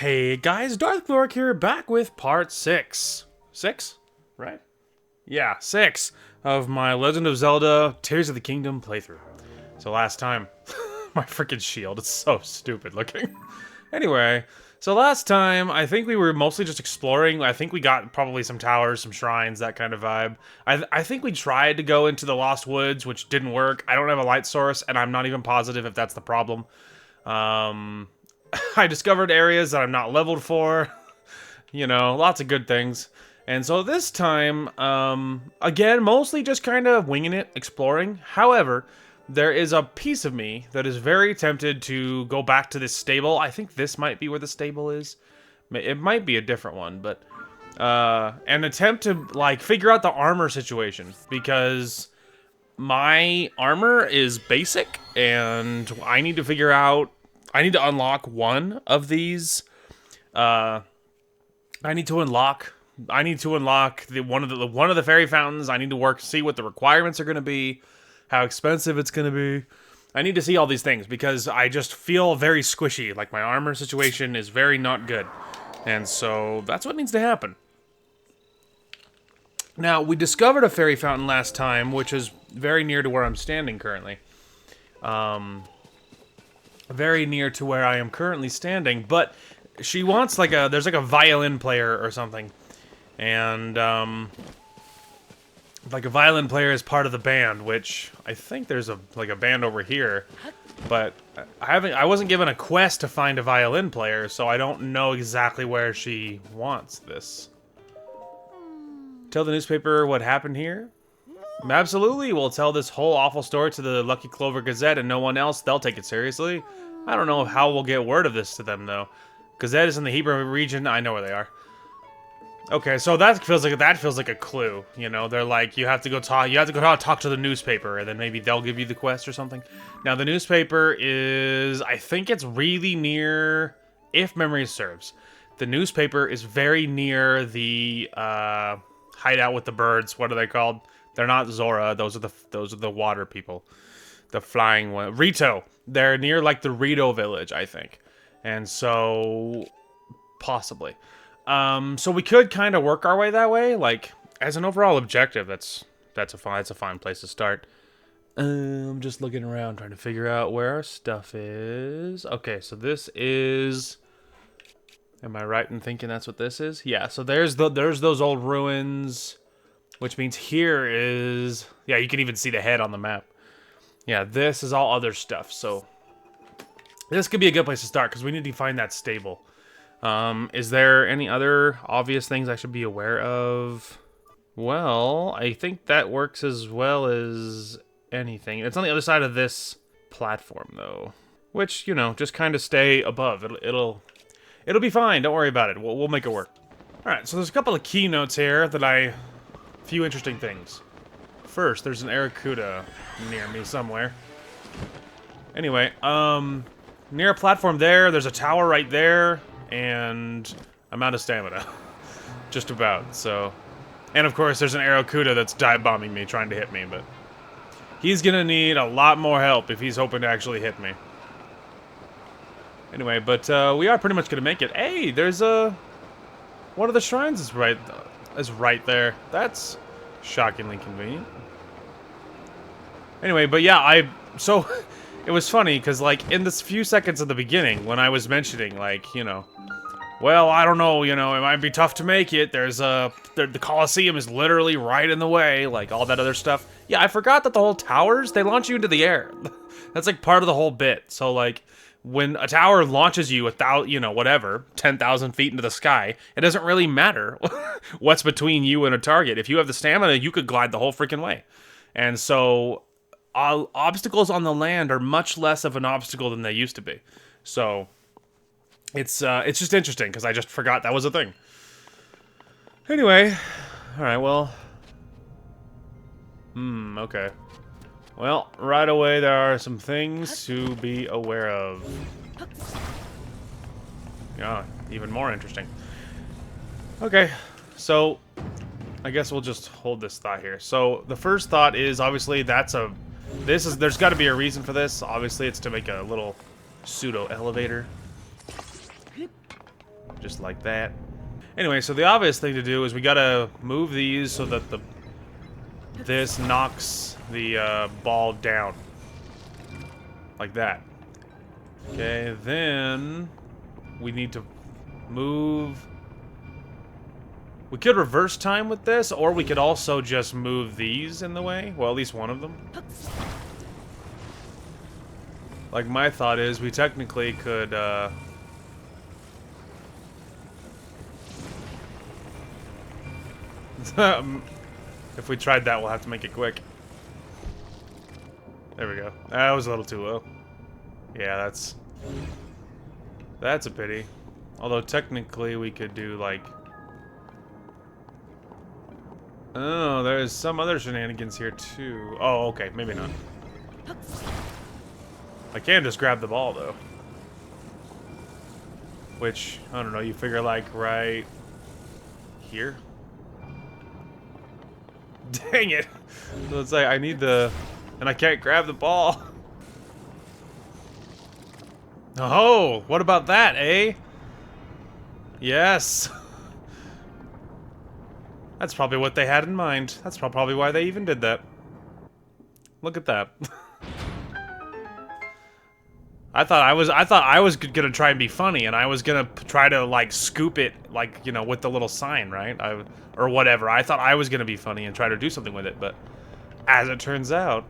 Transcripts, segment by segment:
Hey guys, Darth Glork here, back with part 6. 6? Right? Yeah, 6 of my Legend of Zelda Tears of the Kingdom playthrough. So last time, my freaking shield, it's so stupid looking. Anyway, so last time, I think we were mostly just exploring. I think we got probably some towers, some shrines, that kind of vibe. I think we tried to go into the Lost Woods, which didn't work. I don't have a light source, and I'm not even positive if that's the problem. I discovered areas that I'm not leveled for. You know, lots of good things. And so this time, again, mostly just kind of winging it, exploring. However, there is a piece of me that is very tempted to go back to this stable. I think this might be where the stable is. It might be a different one, but an attempt to, like, figure out the armor situation. Because my armor is basic, and I need to figure out... I need to unlock one of these. I need to unlock one of the fairy fountains. I need to see what the requirements are going to be, how expensive it's going to be. I need to see all these things because I just feel very squishy. Like my armor situation is very not good, and so that's what needs to happen. Now we discovered a fairy fountain last time, which is very near to where I'm standing currently. Very near to where I am currently standing, but she wants there's like a violin player or something, and like a violin player is part of the band, which I think there's a band over here, but I wasn't given a quest to find a violin player, so I don't know exactly where she wants this. Tell the newspaper what happened here? Absolutely, we'll tell this whole awful story to the Lucky Clover Gazette and no one else. They'll take it seriously. I don't know how we'll get word of this to them, though. Gazette is in the Hebrew region. I know where they are. Okay, so that feels like a clue. You know, they're like, you have to go talk to the newspaper, and then maybe they'll give you the quest or something. Now, the newspaper is, I think it's really near, if memory serves. The newspaper is very near the hideout with the birds. What are they called? They're not Zora. Those are the water people. The flying one. Rito. They're near like the Rito village, I think. And so possibly. So we could kind of work our way that way. Like as an overall objective, that's a fine place to start. I'm just looking around trying to figure out where our stuff is. Okay, so this is, am I right in thinking that's what this is? Yeah, so there's those old ruins. Which means here is... Yeah, you can even see the head on the map. Yeah, this is all other stuff, so... This could be a good place to start, because we need to find that stable. Is there any other obvious things I should be aware of? Well, I think that works as well as anything. It's on the other side of this platform, though. Which, you know, just kind of stay above. It'll be fine, don't worry about it. We'll make it work. Alright, so there's a couple of keynotes here that few interesting things. First, there's an Aracuda near me somewhere. Anyway, near a platform there's a tower right there, and I'm out of stamina. Just about, so... And of course, there's an Aracuda that's dive-bombing me, trying to hit me, but... He's gonna need a lot more help if he's hoping to actually hit me. Anyway, but we are pretty much gonna make it. Hey, there's one of the shrines is right there. That's shockingly convenient. Anyway, but yeah, so it was funny because like in this few seconds at the beginning when I was mentioning like, you know, well, I don't know, you know, it might be tough to make it. The Colosseum is literally right in the way, like all that other stuff. Yeah, I forgot that the whole towers, they launch you into the air. That's like part of the whole bit. So like when a tower launches you 10,000 feet into the sky, it doesn't really matter what's between you and a target. If you have the stamina, you could glide the whole freaking way. And so, obstacles on the land are much less of an obstacle than they used to be. So, it's just interesting, because I just forgot that was a thing. Anyway, alright, well... okay. Well, right away there are some things to be aware of. Yeah, even more interesting. Okay, so I guess we'll just hold this thought here. So the first thought is obviously there's got to be a reason for this. Obviously it's to make a little pseudo elevator. just like that. Anyway, so the obvious thing to do is we gotta move these so that this knocks the ball down. Like that. Okay, then we need to move. We could reverse time with this, or we could also just move these in the way. Well, at least one of them. Like, my thought is we technically could, if we tried that, we'll have to make it quick. There we go. That was a little too low. Yeah, that's a pity. Although technically we could do like, oh, there's some other shenanigans here too. Oh, okay, maybe not. I can just grab the ball though. Which, I don't know, you figure like right here? Dang it! So it's like I need and I can't grab the ball. Oh, what about that, eh? Yes. That's probably what they had in mind. That's probably why they even did that. Look at that. I thought I was gonna try and be funny, and I was gonna try to like scoop it, like, you know, with the little sign, right? Or whatever. I thought I was gonna be funny and try to do something with it, but as it turns out,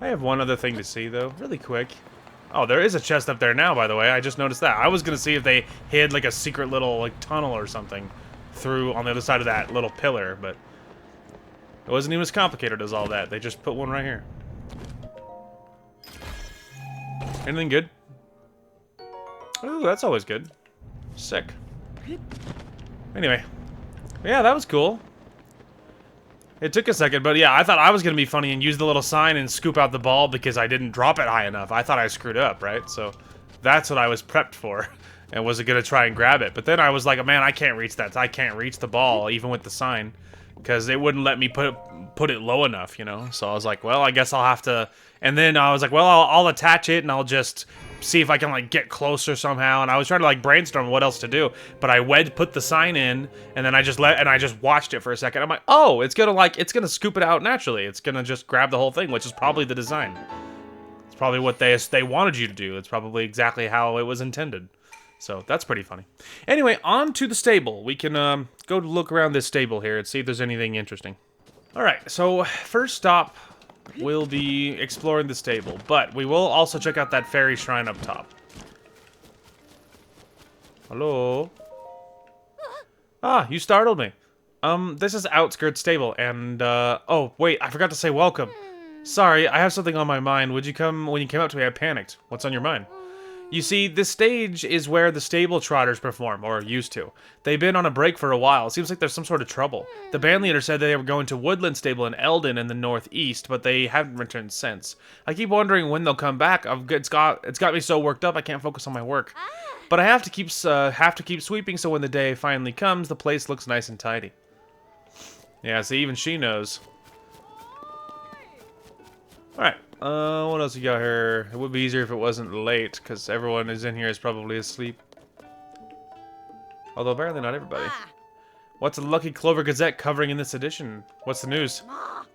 I have one other thing to see though, really quick. Oh, there is a chest up there now, by the way. I just noticed that. I was gonna see if they hid like a secret little like tunnel or something through on the other side of that little pillar, but it wasn't even as complicated as all that. They just put one right here. Anything good? Ooh, that's always good. Sick. Anyway. Yeah, that was cool. It took a second, but yeah, I thought I was going to be funny and use the little sign and scoop out the ball because I didn't drop it high enough. I thought I screwed up, right? So that's what I was prepped for. And was going to try and grab it. But then I was like, man, I can't reach that. I can't reach the ball, even with the sign. Because it wouldn't let me put it low enough, you know? So I was like, well, I guess I'll have to... And then I was like, well, I'll attach it and I'll just see if I can, like, get closer somehow. And I was trying to, like, brainstorm what else to do. But I put the sign in, and then I just watched it for a second. I'm like, oh, it's gonna scoop it out naturally. It's gonna just grab the whole thing, which is probably the design. It's probably what they wanted you to do. It's probably exactly how it was intended. So that's pretty funny. Anyway, on to the stable. We can go look around this stable here and see if there's anything interesting. All right, so first stop, we'll be exploring the stable, but we will also check out that fairy shrine up top. Hello? Ah, you startled me. This is Outskirts Stable, and, oh, wait, I forgot to say welcome. Sorry, I have something on my mind. When you came up to me, I panicked. What's on your mind? You see, this stage is where the stable trotters perform, or used to. They've been on a break for a while. It seems like there's some sort of trouble. The band leader said they were going to Woodland Stable in Eldon in the northeast, but they haven't returned since. I keep wondering when they'll come back. It's got me so worked up I can't focus on my work. But I have to keep sweeping, so when the day finally comes, the place looks nice and tidy. Yeah, see, even she knows. Alright. What else you got here? It would be easier if it wasn't late, because everyone is in here is probably asleep. Although apparently not everybody. What's the Lucky Clover Gazette covering in this edition? What's the news?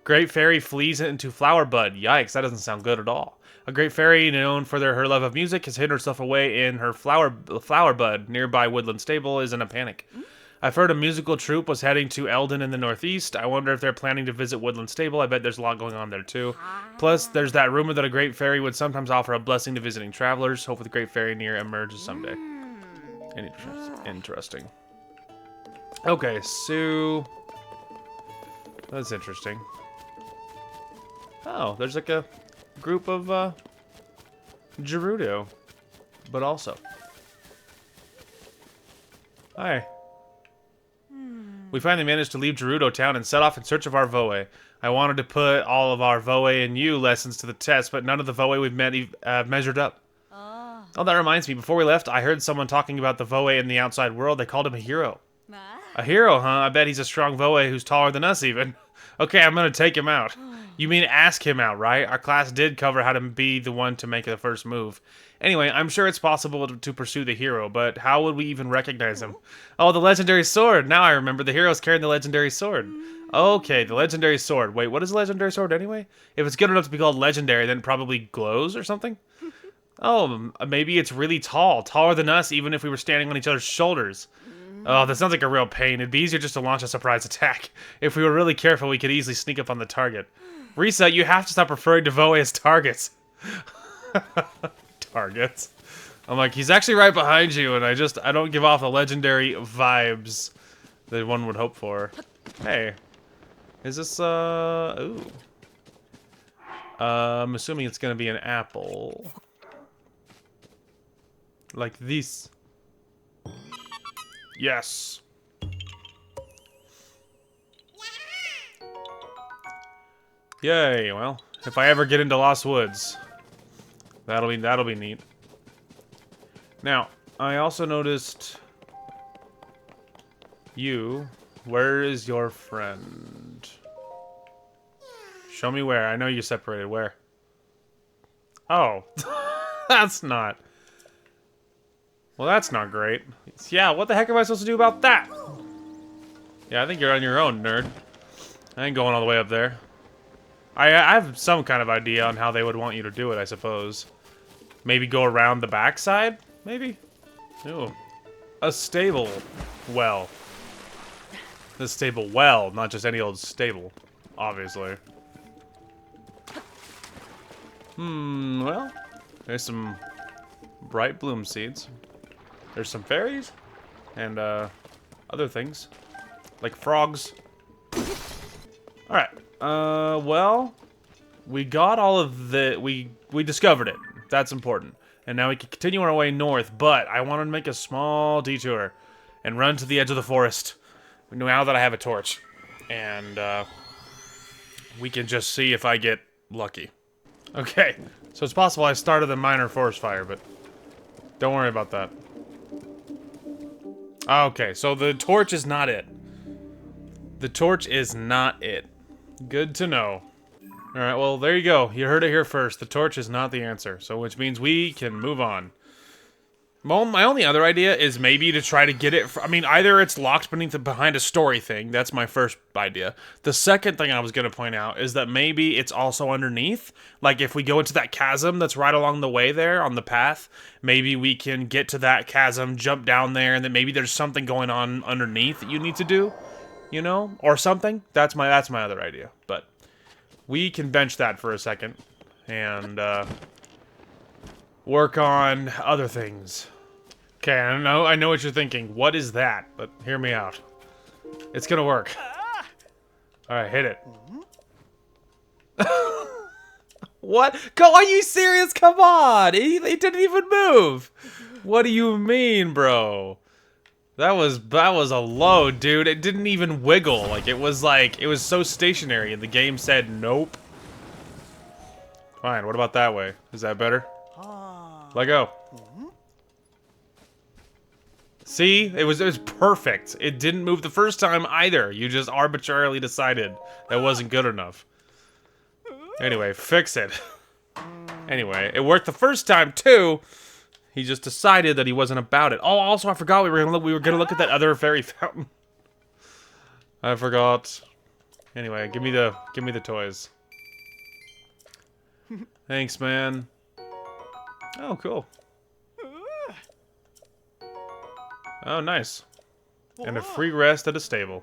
Great Fairy flees into Flower Bud. Yikes, that doesn't sound good at all. A great fairy known for her love of music has hidden herself away in her flower bud. Nearby Woodland Stable is in a panic. I've heard a musical troupe was heading to Eldon in the northeast. I wonder if they're planning to visit Woodland Stable. I bet there's a lot going on there too. Plus, there's that rumor that a great fairy would sometimes offer a blessing to visiting travelers. Hope the great fairy near emerges someday. Interesting. Okay, so... That's interesting. Oh, there's like a group of, Gerudo. But also. Hi. We finally managed to leave Gerudo Town and set off in search of our Voe. I wanted to put all of our Voe and you lessons to the test, but none of the Voe we've met measured up. Oh, that reminds me. Before we left, I heard someone talking about the Voe in the outside world. They called him a hero. A hero, huh? I bet he's a strong Voe who's taller than us, even. Okay, I'm gonna take him out. You mean ask him out, right? Our class did cover how to be the one to make the first move. Anyway, I'm sure it's possible to pursue the hero, but how would we even recognize him? Oh, the legendary sword! Now I remember, the hero's carrying the legendary sword. Okay, the legendary sword. Wait, what is a legendary sword anyway? If it's good enough to be called legendary, then it probably glows or something? Oh, maybe it's really tall. Taller than us, even if we were standing on each other's shoulders. Oh, that sounds like a real pain. It'd be easier just to launch a surprise attack. If we were really careful, we could easily sneak up on the target. Risa, you have to stop referring to Voe as targets. Targets. I'm like, he's actually right behind you, and I don't give off the legendary vibes that one would hope for. Hey. Is this, ooh. I'm assuming it's gonna be an apple. Like this. Yes. Yay, well, if I ever get into Lost Woods, that'll be neat. Now, I also noticed you. Where is your friend? Show me where. I know you separated. Where? Oh. That's not. Well, that's not great. Yeah, what the heck am I supposed to do about that? Yeah, I think you're on your own, nerd. I ain't going all the way up there. I have some kind of idea on how they would want you to do it, I suppose. Maybe go around the backside? Maybe? Ooh. A stable well. This stable well, not just any old stable, obviously. Well, there's some bright bloom seeds. There's some fairies, and other things, like frogs. Alright, well, we got all of the, we discovered it. That's important. And now we can continue our way north, but I want to make a small detour and run to the edge of the forest now that I have a torch. And, we can just see if I get lucky. Okay, so it's possible I started a minor forest fire, but don't worry about that. Okay, so the torch is not it. The torch is not it. Good to know. Alright, well, there you go. You heard it here first. The torch is not the answer, so which means we can move on. Well, my only other idea is maybe to try to get it... I mean, either it's locked behind a story thing. That's my first idea. The second thing I was going to point out is that maybe it's also underneath. Like, if we go into that chasm that's right along the way there on the path, maybe we can get to that chasm, jump down there, and then maybe there's something going on underneath that you need to do. You know? Or something. That's my other idea. But we can bench that for a second. And, work on other things. Okay, I know what you're thinking. What is that? But hear me out. It's gonna work. Alright, hit it. What? Are you serious? Come on! It didn't even move! What do you mean, bro? That was a load, dude. It didn't even wiggle. It was so stationary and the game said nope. Fine, what about that way? Is that better? Let go. See? It was perfect. It didn't move the first time either. You just arbitrarily decided that wasn't good enough. Anyway, fix it. Anyway, it worked the first time too. He just decided that he wasn't about it. Oh, also I forgot we were gonna look at that other fairy fountain. I forgot. Anyway, give me the toys. Thanks, man. Oh, cool. Oh, nice. And a free rest at a stable.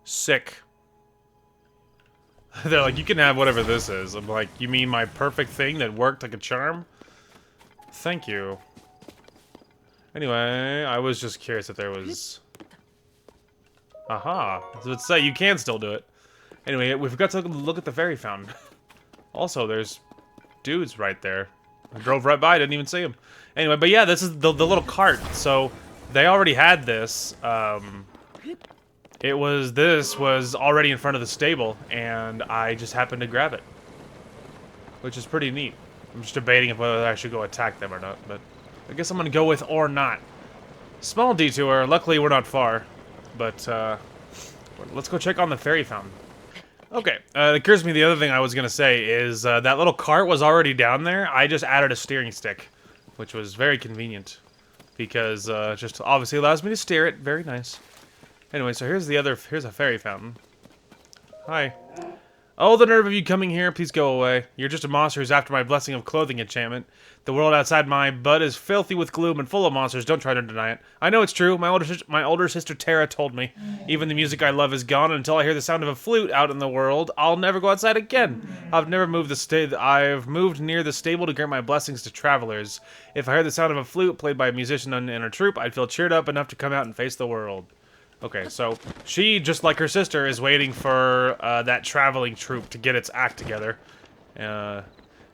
Sick. They're like, you can have whatever this is. I'm like, you mean my perfect thing that worked like a charm? Thank you. Anyway, I was just curious if there was... Aha. So let's say you can still do it. Anyway, we've got to look at the fairy fountain. Also, there's dudes right there. I drove right by, didn't even see him. Anyway, but yeah, this is the little cart. So they already had this. This was already in front of the stable, and I just happened to grab it, which is pretty neat. I'm just debating if whether I should go attack them or not, but I guess I'm gonna go with or not. Small detour. Luckily, we're not far, but let's go check on the fairy fountain. Okay, it occurs to me the other thing I was gonna say is that little cart was already down there. I just added a steering stick, which was very convenient because just obviously allows me to steer it. Very nice. Anyway, so here's a fairy fountain. Hi. Oh, the nerve of you coming here, please go away. You're just a monster who's after my blessing of clothing enchantment. The world outside my bud is filthy with gloom and full of monsters, don't try to deny it. I know it's true, my older sister Tara told me. Even the music I love is gone, and until I hear the sound of a flute out in the world, I'll never go outside again. I've moved near the stable to grant my blessings to travelers. If I heard the sound of a flute played by a musician in a troupe, I'd feel cheered up enough to come out and face the world. Okay, so she, just like her sister, is waiting for that traveling troupe to get its act together.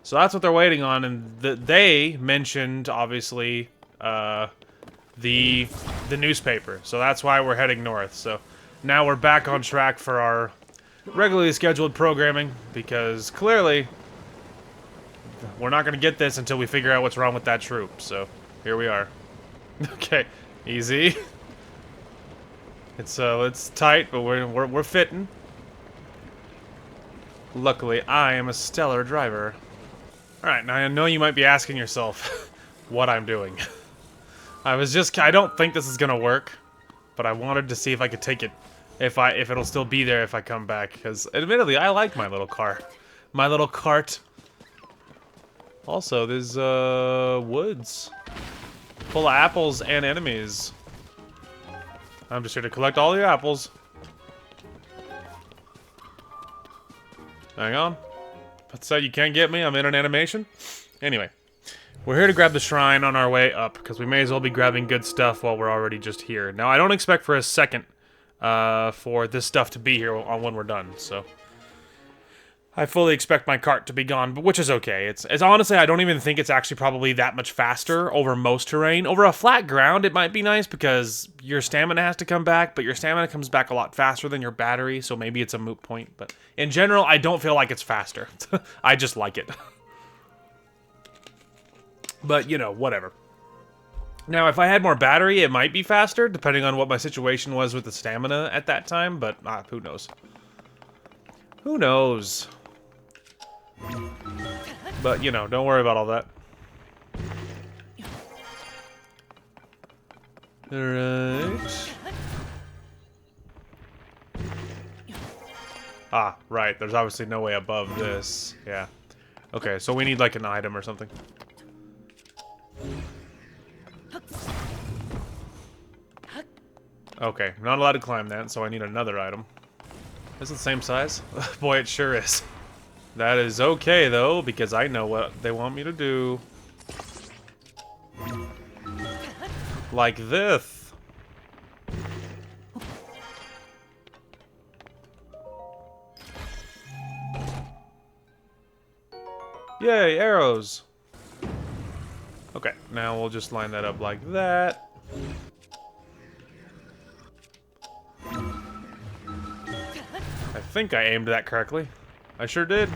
So that's what they're waiting on, and they mentioned, obviously, the newspaper. So that's why we're heading north. So now we're back on track for our regularly scheduled programming, because clearly we're not going to get this until we figure out what's wrong with that troupe. So here we are. Okay, easy. It's tight, but we're fitting. Luckily, I am a stellar driver. Alright, now I know you might be asking yourself what I'm doing. I don't think this is gonna work, but I wanted to see if I could take it, if it'll still be there if I come back, because admittedly, I like my little car. My little cart. Also, there's, woods. Full of apples and enemies. I'm just here to collect all the apples. Hang on. That's how you can't get me. I'm in an animation. Anyway, we're here to grab the shrine on our way up, because we may as well be grabbing good stuff while we're already just here. Now, I don't expect for a second for this stuff to be here when we're done, so I fully expect my cart to be gone, but which is okay. It's honestly, I don't even think it's actually probably that much faster over most terrain. Over a flat ground, it might be nice because your stamina has to come back, but your stamina comes back a lot faster than your battery, so maybe it's a moot point. But in general, I don't feel like it's faster. I just like it. But, you know, whatever. Now, if I had more battery, it might be faster, depending on what my situation was with the stamina at that time, but who knows? Who knows? But, you know, don't worry about all that. Alright. Ah, right. There's obviously no way above this. Yeah. Okay, so we need, like, an item or something. Okay, I'm not allowed to climb that, so I need another item. Is it the same size? Boy, it sure is. That is okay, though, because I know what they want me to do. Like this. Yay, arrows. Okay, now we'll just line that up like that. I think I aimed that correctly. I sure did.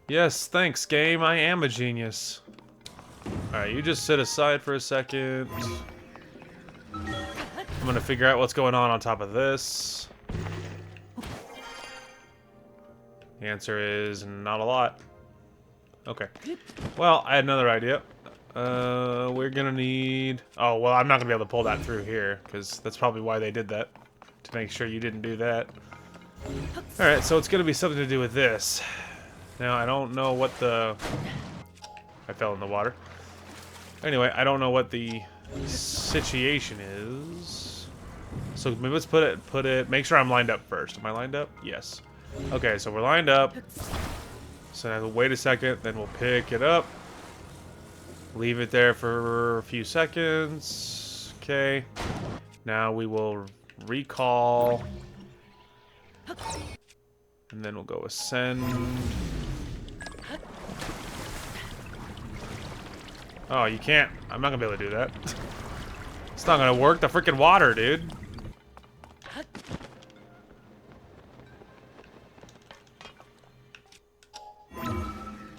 Yes, thanks, game. I am a genius. Alright, you just sit aside for a second. I'm gonna figure out what's going on top of this. The answer is not a lot. Okay. Well, I had another idea. We're gonna need... Oh, well, I'm not gonna be able to pull that through here, because that's probably why they did that. To make sure you didn't do that. Alright, so it's gonna be something to do with this. Now, I don't know what the... I fell in the water. Anyway, I don't know what the situation is. So maybe let's put it... Make sure I'm lined up first. Am I lined up? Yes. Okay, so we're lined up. So now wait a second, then we'll pick it up. Leave it there for a few seconds. Okay. Now we will recall. And then we'll go ascend. Oh, you can't. I'm not gonna be able to do that. It's not gonna work. The freaking water, dude.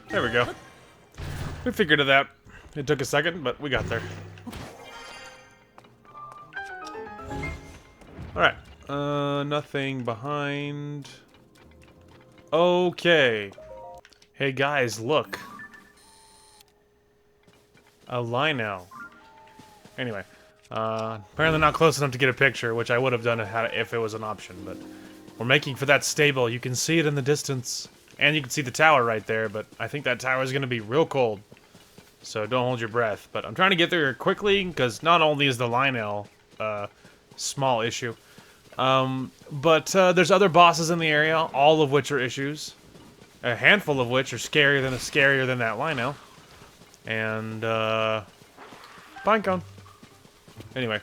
There we go. We figured it out. It took a second, but we got there. Alright. Nothing behind. Okay. Hey guys, look. A Lionel. Anyway, apparently not close enough to get a picture, which I would have done if it was an option, but we're making for that stable. You can see it in the distance, and you can see the tower right there, but I think that tower is going to be real cold, so don't hold your breath. But I'm trying to get there quickly, because not only is the Lionel small issue, but there's other bosses in the area, all of which are issues, a handful of which are scarier than that Lionel, and Pinecone. Anyway,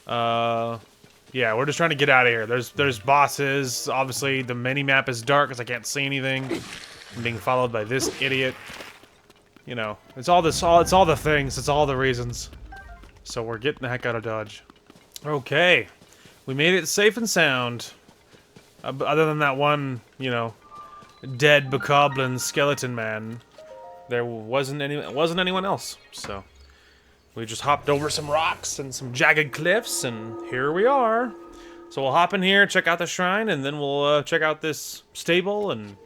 yeah, we're just trying to get out of here. There's bosses. Obviously, the mini-map is dark because I can't see anything. I'm being followed by this idiot. You know, it's all the things. It's all the reasons. So we're getting the heck out of Dodge. Okay, we made it safe and sound. Other than that one, you know, dead bokoblin skeleton man, there wasn't anyone else. So. We just hopped over some rocks and some jagged cliffs, and here we are. So we'll hop in here, check out the shrine, and then we'll check out this stable and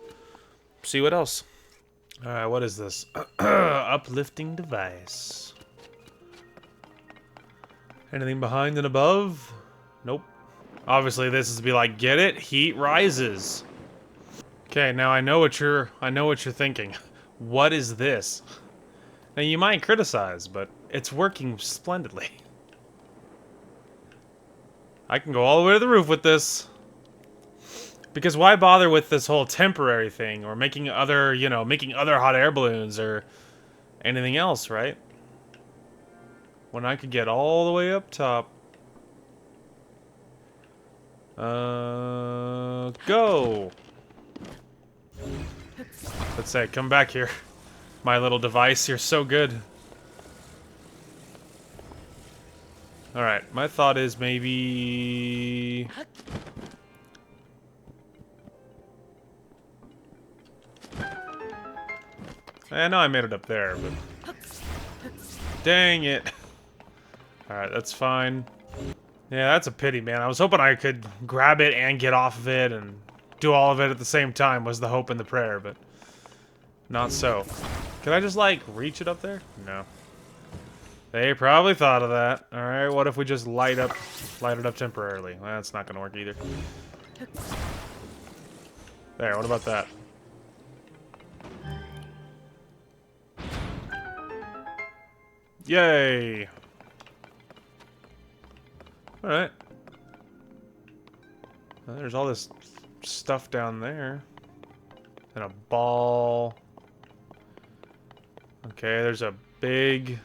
see what else. Alright, what is this? Uplifting device. Anything behind and above? Nope. Obviously this is to be like, get it? Heat rises. Okay, now I know what you're thinking. What is this? Now you might criticize, but it's working splendidly. I can go all the way to the roof with this. Because why bother with this whole temporary thing, or making other, you know, making other hot air balloons, or anything else, right? When I could get all the way up top. Go! Let's say, come back here. My little device, you're so good. Alright, my thought is maybe... I know I made it up there, but... Dang it. Alright, that's fine. Yeah, that's a pity, man. I was hoping I could grab it and get off of it and do all of it at the same time was the hope and the prayer, but... Not so. Can I just, like, reach it up there? No. They probably thought of that. Alright, what if we just light it up temporarily? Well, that's not gonna work either. There, what about that? Yay! Alright. Well, there's all this stuff down there. And a ball. Okay, there's a big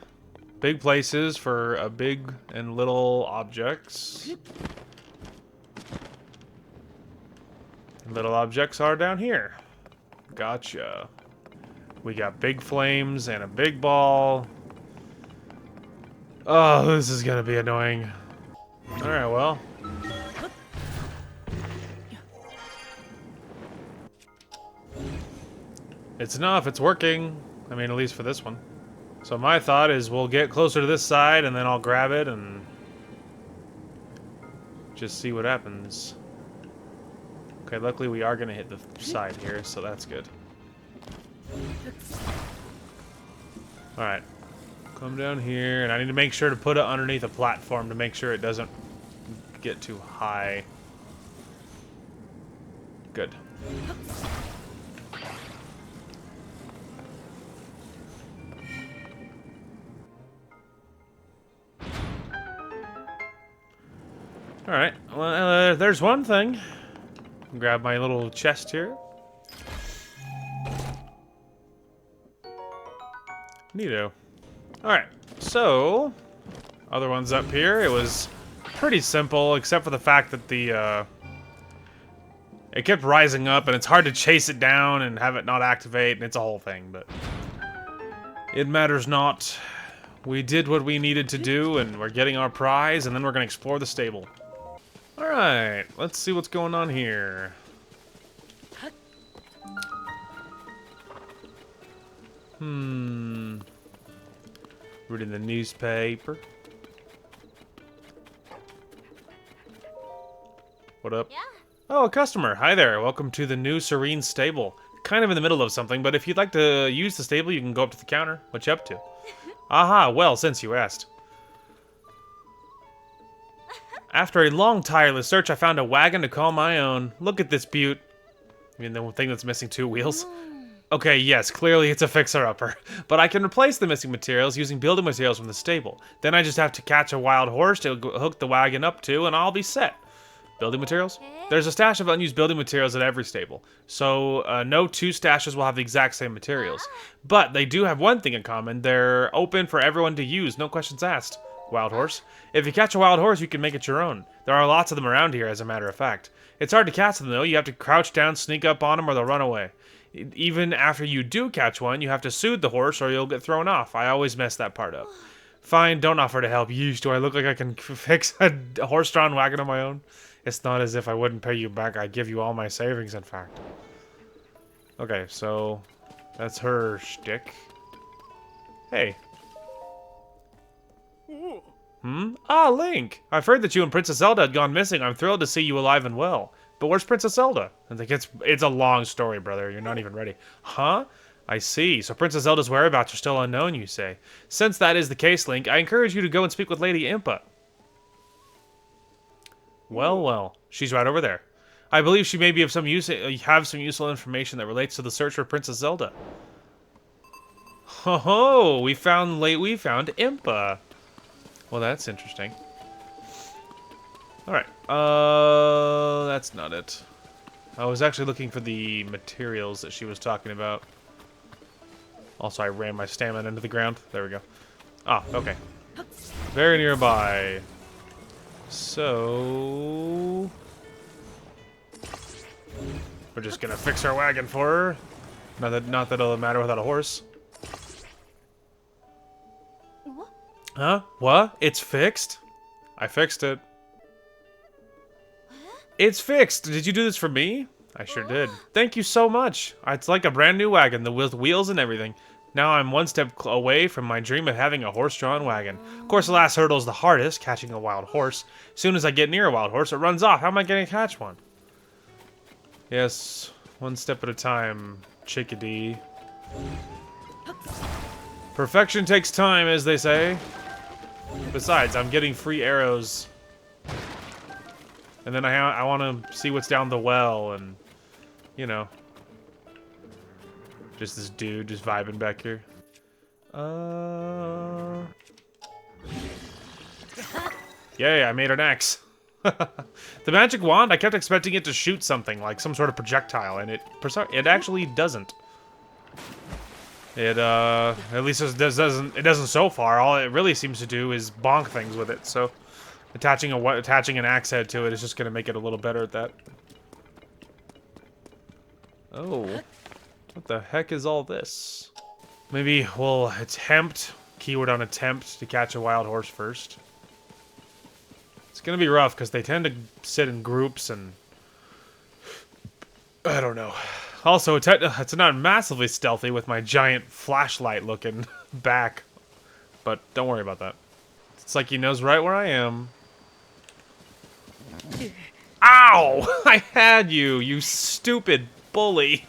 places for a big and little objects. Little objects are down here. Gotcha. We got big flames and a big ball. Oh, this is gonna be annoying. Alright, well. It's enough, it's working. I mean, at least for this one. So my thought is we'll get closer to this side and then I'll grab it and just see what happens. Okay, luckily we are gonna hit the side here, so that's good. Alright. Come down here, and I need to make sure to put it underneath a platform to make sure it doesn't get too high. Good. Alright, well, there's one thing. Grab my little chest here. Neato. Alright, so... Other ones up here, it was pretty simple, except for the fact that the, it kept rising up, and it's hard to chase it down and have it not activate, and it's a whole thing, but... It matters not. We did what we needed to do, and we're getting our prize, and then we're gonna explore the stable. Alright, let's see what's going on here. Reading the newspaper. What up? Oh, a customer. Hi there. Welcome to the new Serene Stable. Kind of in the middle of something, but if you'd like to use the stable, you can go up to the counter. What you up to? Aha, well, since you asked. After a long, tireless search, I found a wagon to call my own. Look at this beaut. I mean, the thing that's missing 2 wheels? Okay, yes, clearly it's a fixer-upper. But I can replace the missing materials using building materials from the stable. Then I just have to catch a wild horse to hook the wagon up to, and I'll be set. Building materials? There's a stash of unused building materials at every stable. So, no 2 stashes will have the exact same materials. But they do have one thing in common. They're open for everyone to use, no questions asked. Wild horse? If you catch a wild horse, you can make it your own. There are lots of them around here, as a matter of fact. It's hard to catch them, though. You have to crouch down, sneak up on them, or they'll run away. Even after you do catch one, you have to soothe the horse, or you'll get thrown off. I always mess that part up. Fine, don't offer to help. Yeesh, do I look like I can fix a horse-drawn wagon on my own? It's not as if I wouldn't pay you back. I'd give you all my savings, in fact. Okay, so that's her shtick. Hey. Ah, Link! I've heard that you and Princess Zelda had gone missing. I'm thrilled to see you alive and well. But where's Princess Zelda? I think it's a long story, brother. You're not even ready. Huh? I see. So Princess Zelda's whereabouts are still unknown, you say. Since that is the case, Link, I encourage you to go and speak with Lady Impa. Well, well. She's right over there. I believe she may be of some use, have some useful information that relates to the search for Princess Zelda. Ho ho! We found Impa. Well, that's interesting. Alright. That's not it. I was actually looking for the materials that she was talking about. Also, I ran my stamina into the ground. There we go. Ah, okay. Very nearby. So... we're just gonna fix our wagon for her. Not that it'll matter without a horse. Huh? What? It's fixed? I fixed it. It's fixed! Did you do this for me? I sure did. Thank you so much. It's like a brand new wagon, with wheels and everything. Now I'm one step away from my dream of having a horse-drawn wagon. Of course, the last hurdle is the hardest, catching a wild horse. As soon as I get near a wild horse, it runs off. How am I going to catch one? Yes, one step at a time, chickadee. Perfection takes time, as they say. Besides, I'm getting free arrows. And then I want to see what's down the well, and, you know. Just this dude just vibing back here. Yay, I made an axe. The magic wand, I kept expecting it to shoot something, like some sort of projectile, and it actually doesn't. It, at least it doesn't so far. All it really seems to do is bonk things with it, so attaching an axe head to it is just going to make it a little better at that. Oh. What the heck is all this? Maybe we'll attempt, keyword on attempt, to catch a wild horse first. It's gonna be rough, because they tend to sit in groups, and... I don't know. Also, it's not massively stealthy with my giant flashlight-looking back. But don't worry about that. It's like he knows right where I am. Ow! I had you, you stupid bully!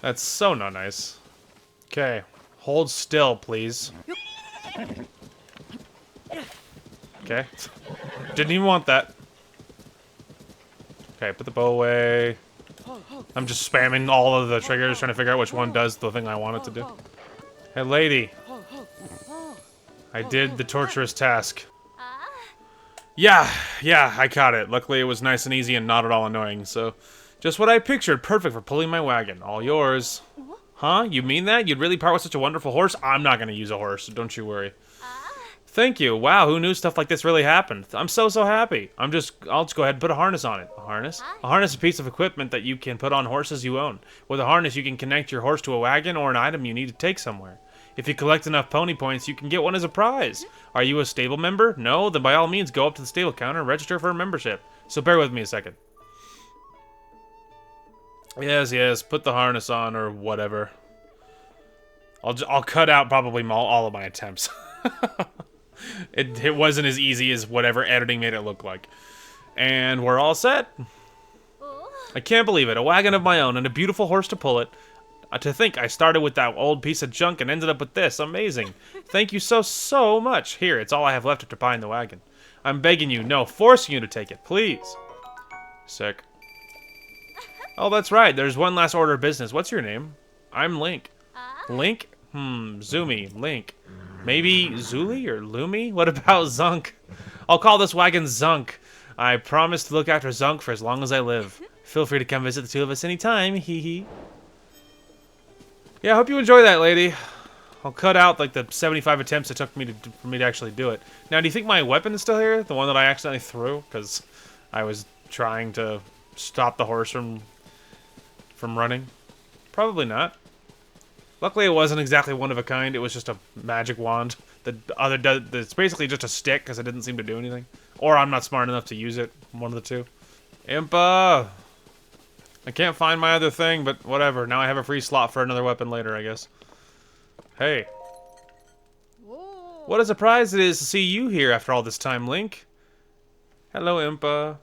That's so not nice. Okay, hold still, please. Okay. Didn't even want that. Okay, put the bow away. I'm just spamming all of the triggers, trying to figure out which one does the thing I want it to do. Hey, lady. I did the torturous task. Yeah, I caught it. Luckily, it was nice and easy and not at all annoying, so... just what I pictured, perfect for pulling my wagon. All yours. Huh? You mean that? You'd really part with such a wonderful horse? I'm not gonna use a horse, don't you worry. Thank you. Wow, who knew stuff like this really happened? I'm so happy. I'll just go ahead and put a harness on it. A harness? A harness is a piece of equipment that you can put on horses you own. With a harness, you can connect your horse to a wagon or an item you need to take somewhere. If you collect enough pony points, you can get one as a prize. Are you a stable member? No? Then by all means, go up to the stable counter and register for a membership. So bear with me a second. Yes, put the harness on or whatever. I'll cut out probably all of my attempts. It wasn't as easy as whatever editing made it look like. And we're all set. I can't believe it. A wagon of my own and a beautiful horse to pull it. To think I started with that old piece of junk and ended up with this. Amazing. Thank you so much. Here, it's all I have left after buying the wagon. I'm begging you, no, forcing you to take it, please. Sick. Oh, that's right. There's one last order of business. What's your name? I'm Link. Link? Zoomy. Link. Maybe Zuli or Lumi? What about Zunk? I'll call this wagon Zunk. I promise to look after Zunk for as long as I live. Feel free to come visit the two of us anytime. Hee hee. Yeah, I hope you enjoy that, lady. I'll cut out like the 75 attempts it took for me to actually do it. Now, do you think my weapon is still here? The one that I accidentally threw? Because I was trying to stop the horse from running? Probably not. Luckily, it wasn't exactly one of a kind. It was just a magic wand. It's basically just a stick because it didn't seem to do anything. Or I'm not smart enough to use it. One of the two. Impa! I can't find my other thing, but whatever. Now I have a free slot for another weapon later, I guess. Hey. What a surprise it is to see you here after all this time, Link. Hello, Impa.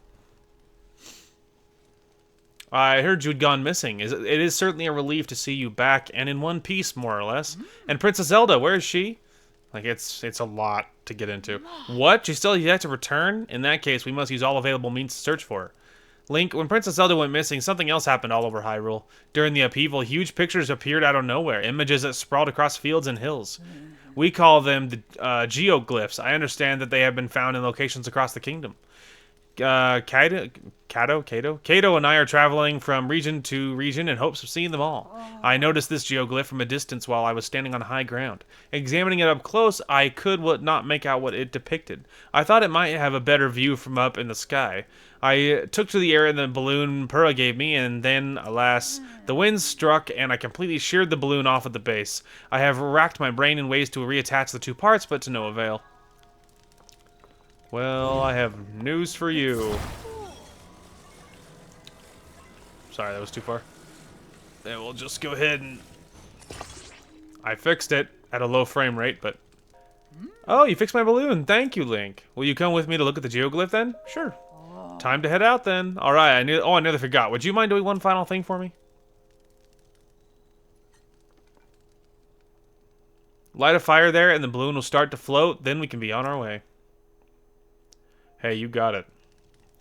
I heard you'd gone missing. It is certainly a relief to see you back and in one piece, more or less. And Princess Zelda, where is she? Like, it's a lot to get into. What? She's still yet to return? In that case, we must use all available means to search for her. Link, when Princess Zelda went missing, something else happened all over Hyrule. During the upheaval, huge pictures appeared out of nowhere, images that sprawled across fields and hills. We call them the geoglyphs. I understand that they have been found in locations across the kingdom. Kato and I are traveling from region to region in hopes of seeing them all. I noticed this geoglyph from a distance while I was standing on high ground. Examining it up close, I could not make out what it depicted. I thought it might have a better view from up in the sky. I took to the air in the balloon Purah gave me, and then, alas, the wind struck and I completely sheared the balloon off at the base. I have racked my brain in ways to reattach the two parts, but to no avail. Well, I have news for you. Sorry, that was too far. Then we'll just go ahead and... I fixed it at a low frame rate, but... Oh, you fixed my balloon. Thank you, Link. Will you come with me to look at the geoglyph then? Sure. Time to head out then. Alright, I nearly forgot. Would you mind doing one final thing for me? Light a fire there and the balloon will start to float, then we can be on our way. Hey, you got it.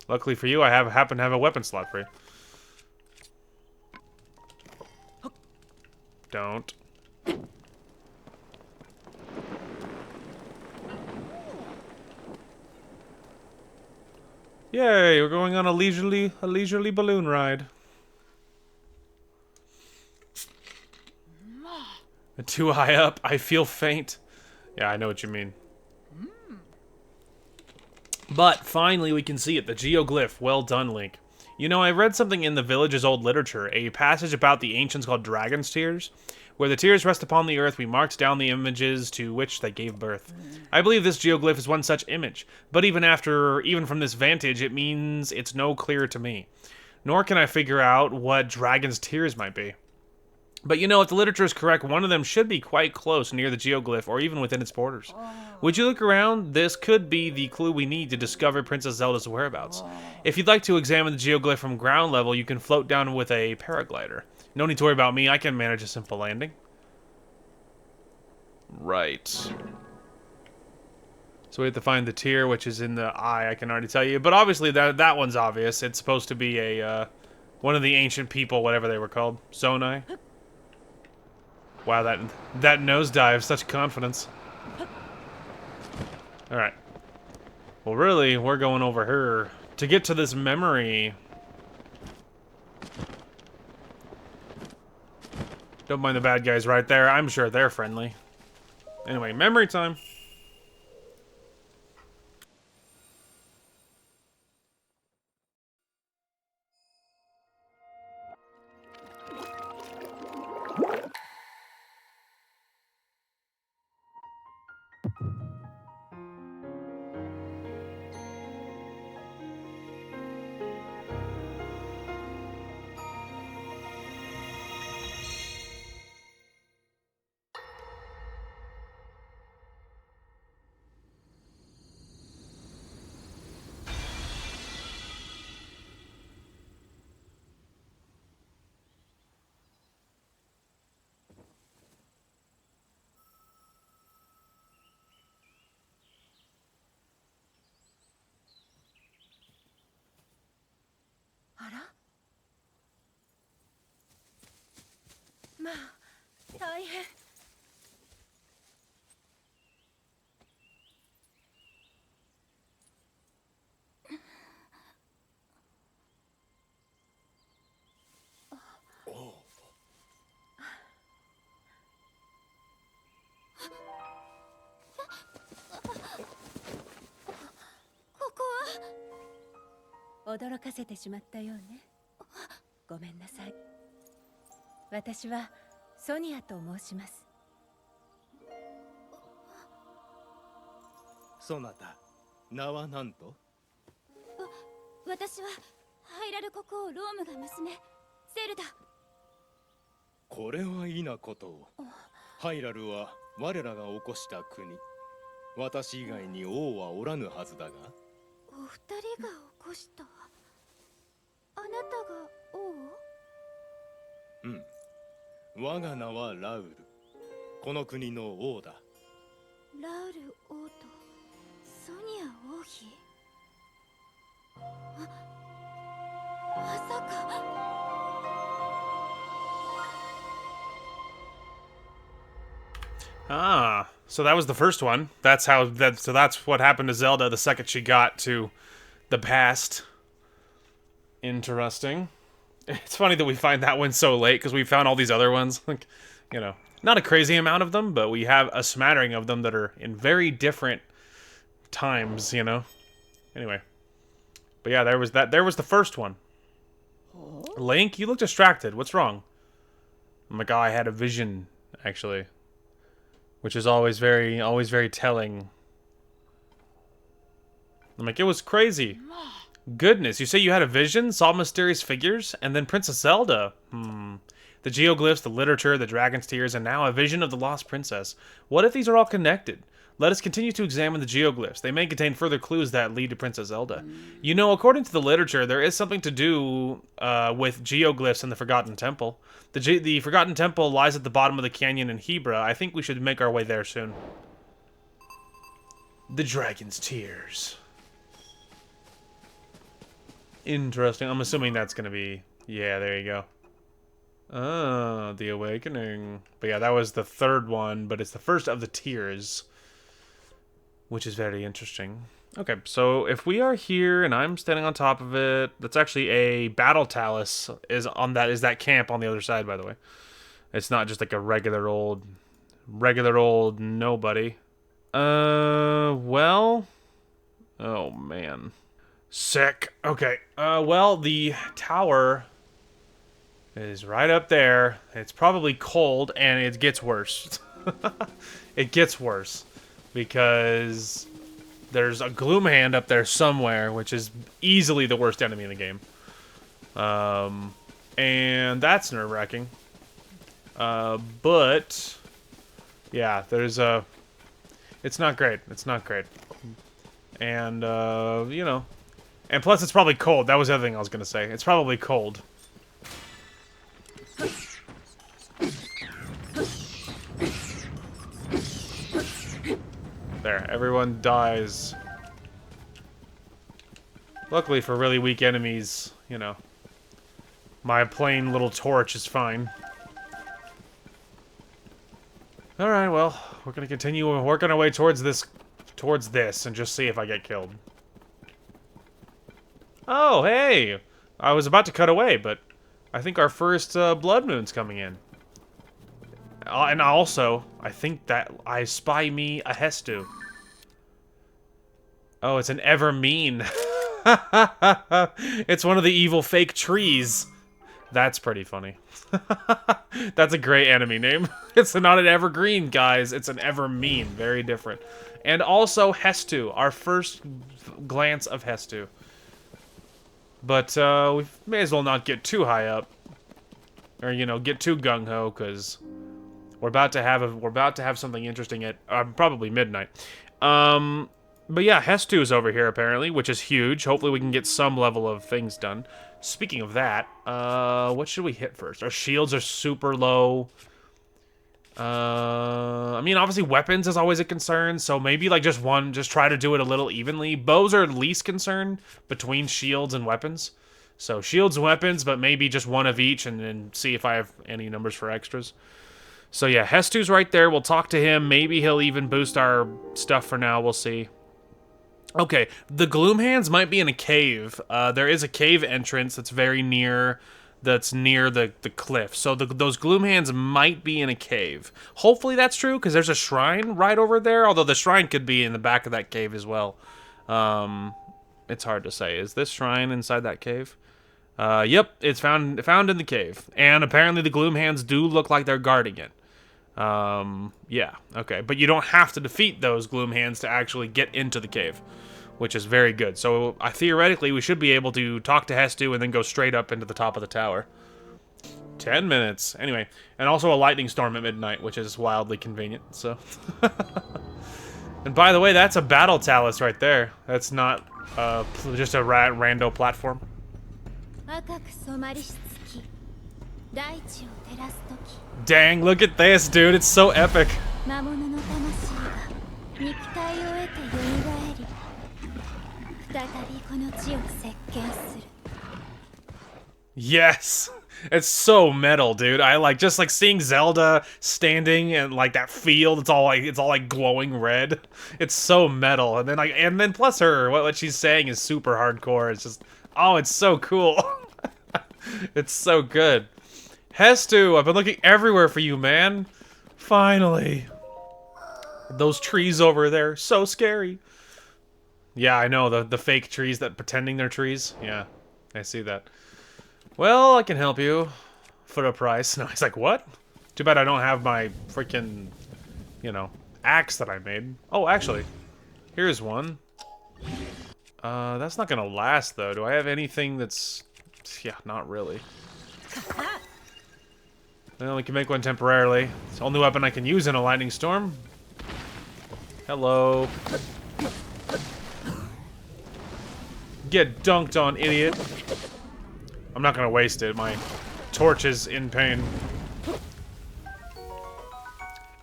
Luckily for you, I happen to have a weapon slot for you. Don't. Yay, we're going on a leisurely balloon ride. Too high up, I feel faint. Yeah, I know what you mean. But finally we can see it, the geoglyph. Well done, Link. You know, I read something in the village's old literature, a passage about the ancients called Dragon's Tears. Where the tears rest upon the earth, we marked down the images to which they gave birth. I believe this geoglyph is one such image, but even from this vantage, it means it's no clearer to me. Nor can I figure out what Dragon's Tears might be. But you know, if the literature is correct, one of them should be quite close near the geoglyph, or even within its borders. Would you look around? This could be the clue we need to discover Princess Zelda's whereabouts. If you'd like to examine the geoglyph from ground level, you can float down with a paraglider. No need to worry about me, I can manage a simple landing. Right. So we have to find the tear, which is in the eye, I can already tell you. But obviously that one's obvious. It's supposed to be a, one of the ancient people, whatever they were called. Zonai. Wow, that nosedive, such confidence. Alright. Well, really, we're going over here to get to this memory. Don't mind the bad guys right there. I'm sure they're friendly. Anyway, memory time. まあ大変。ここは驚かせてしまったようね。ごめんなさい。私はソニアと申します。そなた、名は何と？私はハイラル国王ロームが娘ゼルダ。これは異なことを。ハイラルは我らが起こした国。私以外に王はおらぬはずだが。お二人が起こした。あなたが王？うん。我が名はラウル。この国の王だ。ラウル王とソニア王妃？まさか。Ah, so that was the first one. That's how that. So that's what happened to Zelda the second she got to the past. Interesting. It's funny that we find that one so late because we found all these other ones. Like, you know, not a crazy amount of them, but we have a smattering of them that are in very different times. You know. Anyway, but yeah, there was that. There was the first one. Link, you look distracted. What's wrong? I'm like, oh, I had a vision, actually. Which is always very telling. I'm like, it was crazy. Goodness, you say you had a vision, saw mysterious figures, and then Princess Zelda. The geoglyphs, the literature, the dragon's tears, and now a vision of the lost princess. What if these are all connected? Let us continue to examine the geoglyphs. They may contain further clues that lead to Princess Zelda. You know, according to the literature, there is something to do with geoglyphs in the Forgotten Temple. The Forgotten Temple lies at the bottom of the canyon in Hebra. I think we should make our way there soon. The Dragon's Tears. Interesting. I'm assuming that's going to be... Yeah, there you go. Ah, the Awakening. But yeah, that was the third one, but it's the first of the Tears. Which is very interesting. Okay, so if we are here and I'm standing on top of it, that's actually a battle talus is that camp on the other side, by the way. It's not just like a regular old nobody. Well, oh man. Sick. Okay. Well, the tower is right up there. It's probably cold and it gets worse. It gets worse. Because there's a Gloomhand up there somewhere, which is easily the worst enemy in the game. And that's nerve-wracking. But, yeah, there's a... It's not great. It's not great. And, you know... And plus, it's probably cold. That was the other thing I was going to say. It's probably cold. There, everyone dies. Luckily for really weak enemies, you know, my plain little torch is fine. Alright, well, we're gonna continue working our way towards this and just see if I get killed. Oh, hey! I was about to cut away, but I think our first blood moon's coming in. And also, I think that I spy me a Hestu. Oh, it's an Evermean. It's one of the evil fake trees. That's pretty funny. That's a great enemy name. It's not an Evergreen, guys. It's an Evermean. Very different. And also Hestu. Our first glance of Hestu. But we may as well not get too high up. Or, you know, get too gung-ho, because... We're about to have something interesting at probably midnight. But yeah, Hestu is over here apparently, which is huge. Hopefully we can get some level of things done. Speaking of that, what should we hit first? Our shields are super low. I mean, obviously weapons is always a concern, so maybe like just try to do it a little evenly. Bows are least concern between shields and weapons. So shields and weapons, but maybe just one of each, and then see if I have any numbers for extras. So yeah, Hestu's right there. We'll talk to him. Maybe he'll even boost our stuff for now. We'll see. Okay, the Gloomhands might be in a cave. There is a cave entrance that's very near, the cliff. So those Gloomhands might be in a cave. Hopefully that's true, because there's a shrine right over there. Although the shrine could be in the back of that cave as well. It's hard to say. Is this shrine inside that cave? Yep, it's found in the cave. And apparently the Gloomhands do look like they're guarding it. Yeah, okay. But you don't have to defeat those Gloomhands to actually get into the cave, which is very good. So, theoretically, we should be able to talk to Hestu and then go straight up into the top of the tower. 10 minutes. Anyway, and also a lightning storm at midnight, which is wildly convenient, so... And by the way, that's a battle talus right there. That's not, just a rando platform. Dang, look at this, dude. It's so epic. Yes. It's so metal, dude. I like just like seeing Zelda standing and like that field. It's all like glowing red. It's so metal. And then plus her what she's saying is super hardcore. It's just it's so cool. It's so good. Hestu, I've been looking everywhere for you, man. Finally. Those trees over there, so scary. Yeah, I know, the fake trees that pretending they're trees. Yeah, I see that. Well, I can help you. For a price. No, he's like, what? Too bad I don't have my freaking, axe that I made. Oh, actually, here's one. That's not gonna last, though. Do I have anything that's... Yeah, not really. Well, we can make one temporarily. It's the only weapon I can use in a lightning storm. Hello. Get dunked on, idiot. I'm not gonna waste it. My torch is in pain.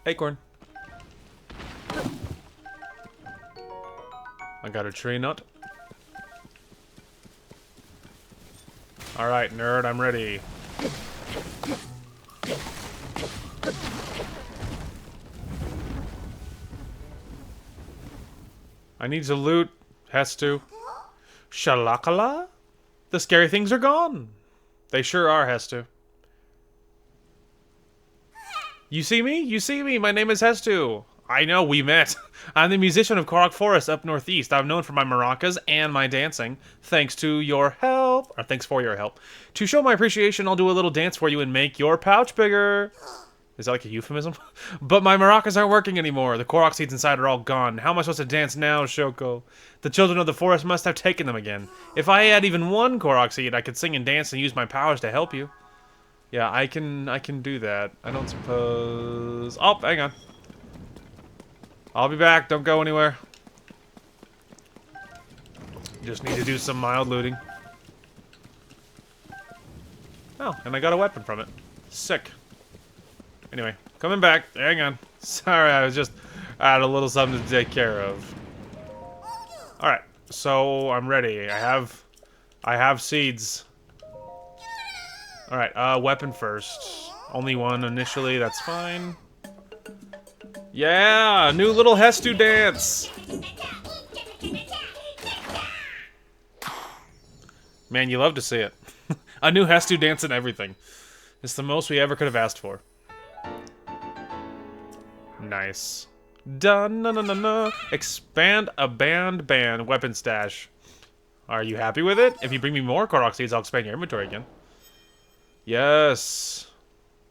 Acorn. I got a tree nut. Alright, nerd, I'm ready. I need to loot, Hestu. Shalakala? The scary things are gone. They sure are, Hestu. You see me? You see me? My name is Hestu. I know, we met. I'm the musician of Korok Forest up northeast. I'm known for my maracas and my dancing. Thanks to your help. Or thanks for your help. To show my appreciation, I'll do a little dance for you and make your pouch bigger. Is that like a euphemism? But my maracas aren't working anymore. The Korok seeds inside are all gone. How am I supposed to dance now, Shoko? The children of the forest must have taken them again. If I had even one Korok seed, I could sing and dance and use my powers to help you. Yeah, I can do that. I don't suppose... Oh, hang on. I'll be back. Don't go anywhere. Just need to do some mild looting. Oh, and I got a weapon from it. Sick. Anyway, coming back. Hang on. Sorry, I had a little something to take care of. Alright, so I'm ready. I have seeds. Alright, weapon first. Only one initially, that's fine. Yeah, new little Hestu dance. Man, you love to see it. A new Hestu dance and everything. It's the most we ever could have asked for. Nice. Done. No. Expand a band weapon stash. Are you happy with it? If you bring me more Korok seeds, I'll expand your inventory again. Yes.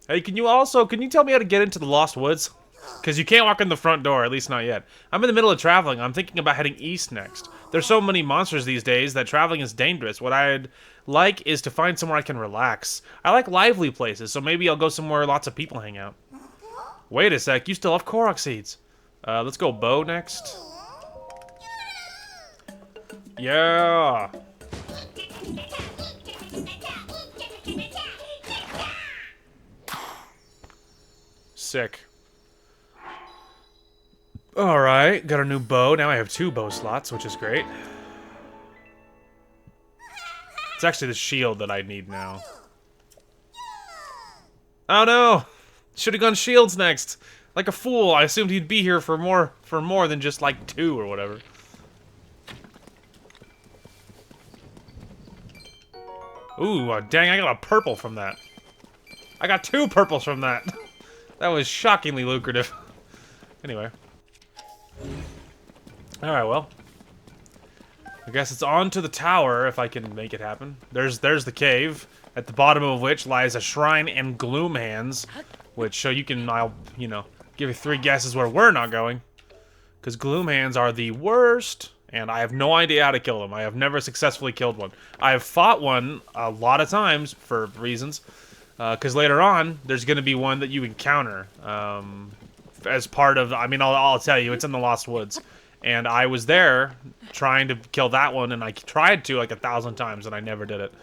Hey, can you tell me how to get into the Lost Woods? Because you can't walk in the front door, at least not yet. I'm in the middle of traveling. I'm thinking about heading east next. There's so many monsters these days that traveling is dangerous. What I'd like is to find somewhere I can relax. I like lively places, so maybe I'll go somewhere lots of people hang out. Wait a sec, you still have Korok seeds. Let's go bow next. Yeah. Sick. Alright, got a new bow. Now I have 2 bow slots, which is great. It's actually the shield that I need now. Oh no! Should have gone shields next. Like a fool. I assumed he'd be here for more than just like 2 or whatever. Ooh, dang! I got a purple from that. I got 2 purples from that. That was shockingly lucrative. Anyway. Alright, well. I guess it's on to the tower, if I can make it happen. There's the cave, at the bottom of which lies a shrine and gloom hands, which, so you can, you know, give you 3 guesses where we're not going. Because gloom hands are the worst, and I have no idea how to kill them. I have never successfully killed one. I have fought one a lot of times, for reasons. Because later on, there's going to be one that you encounter as part of... I mean, I'll tell you, it's in the Lost Woods. And I was there trying to kill that one, and I tried to like 1,000 times, and I never did it.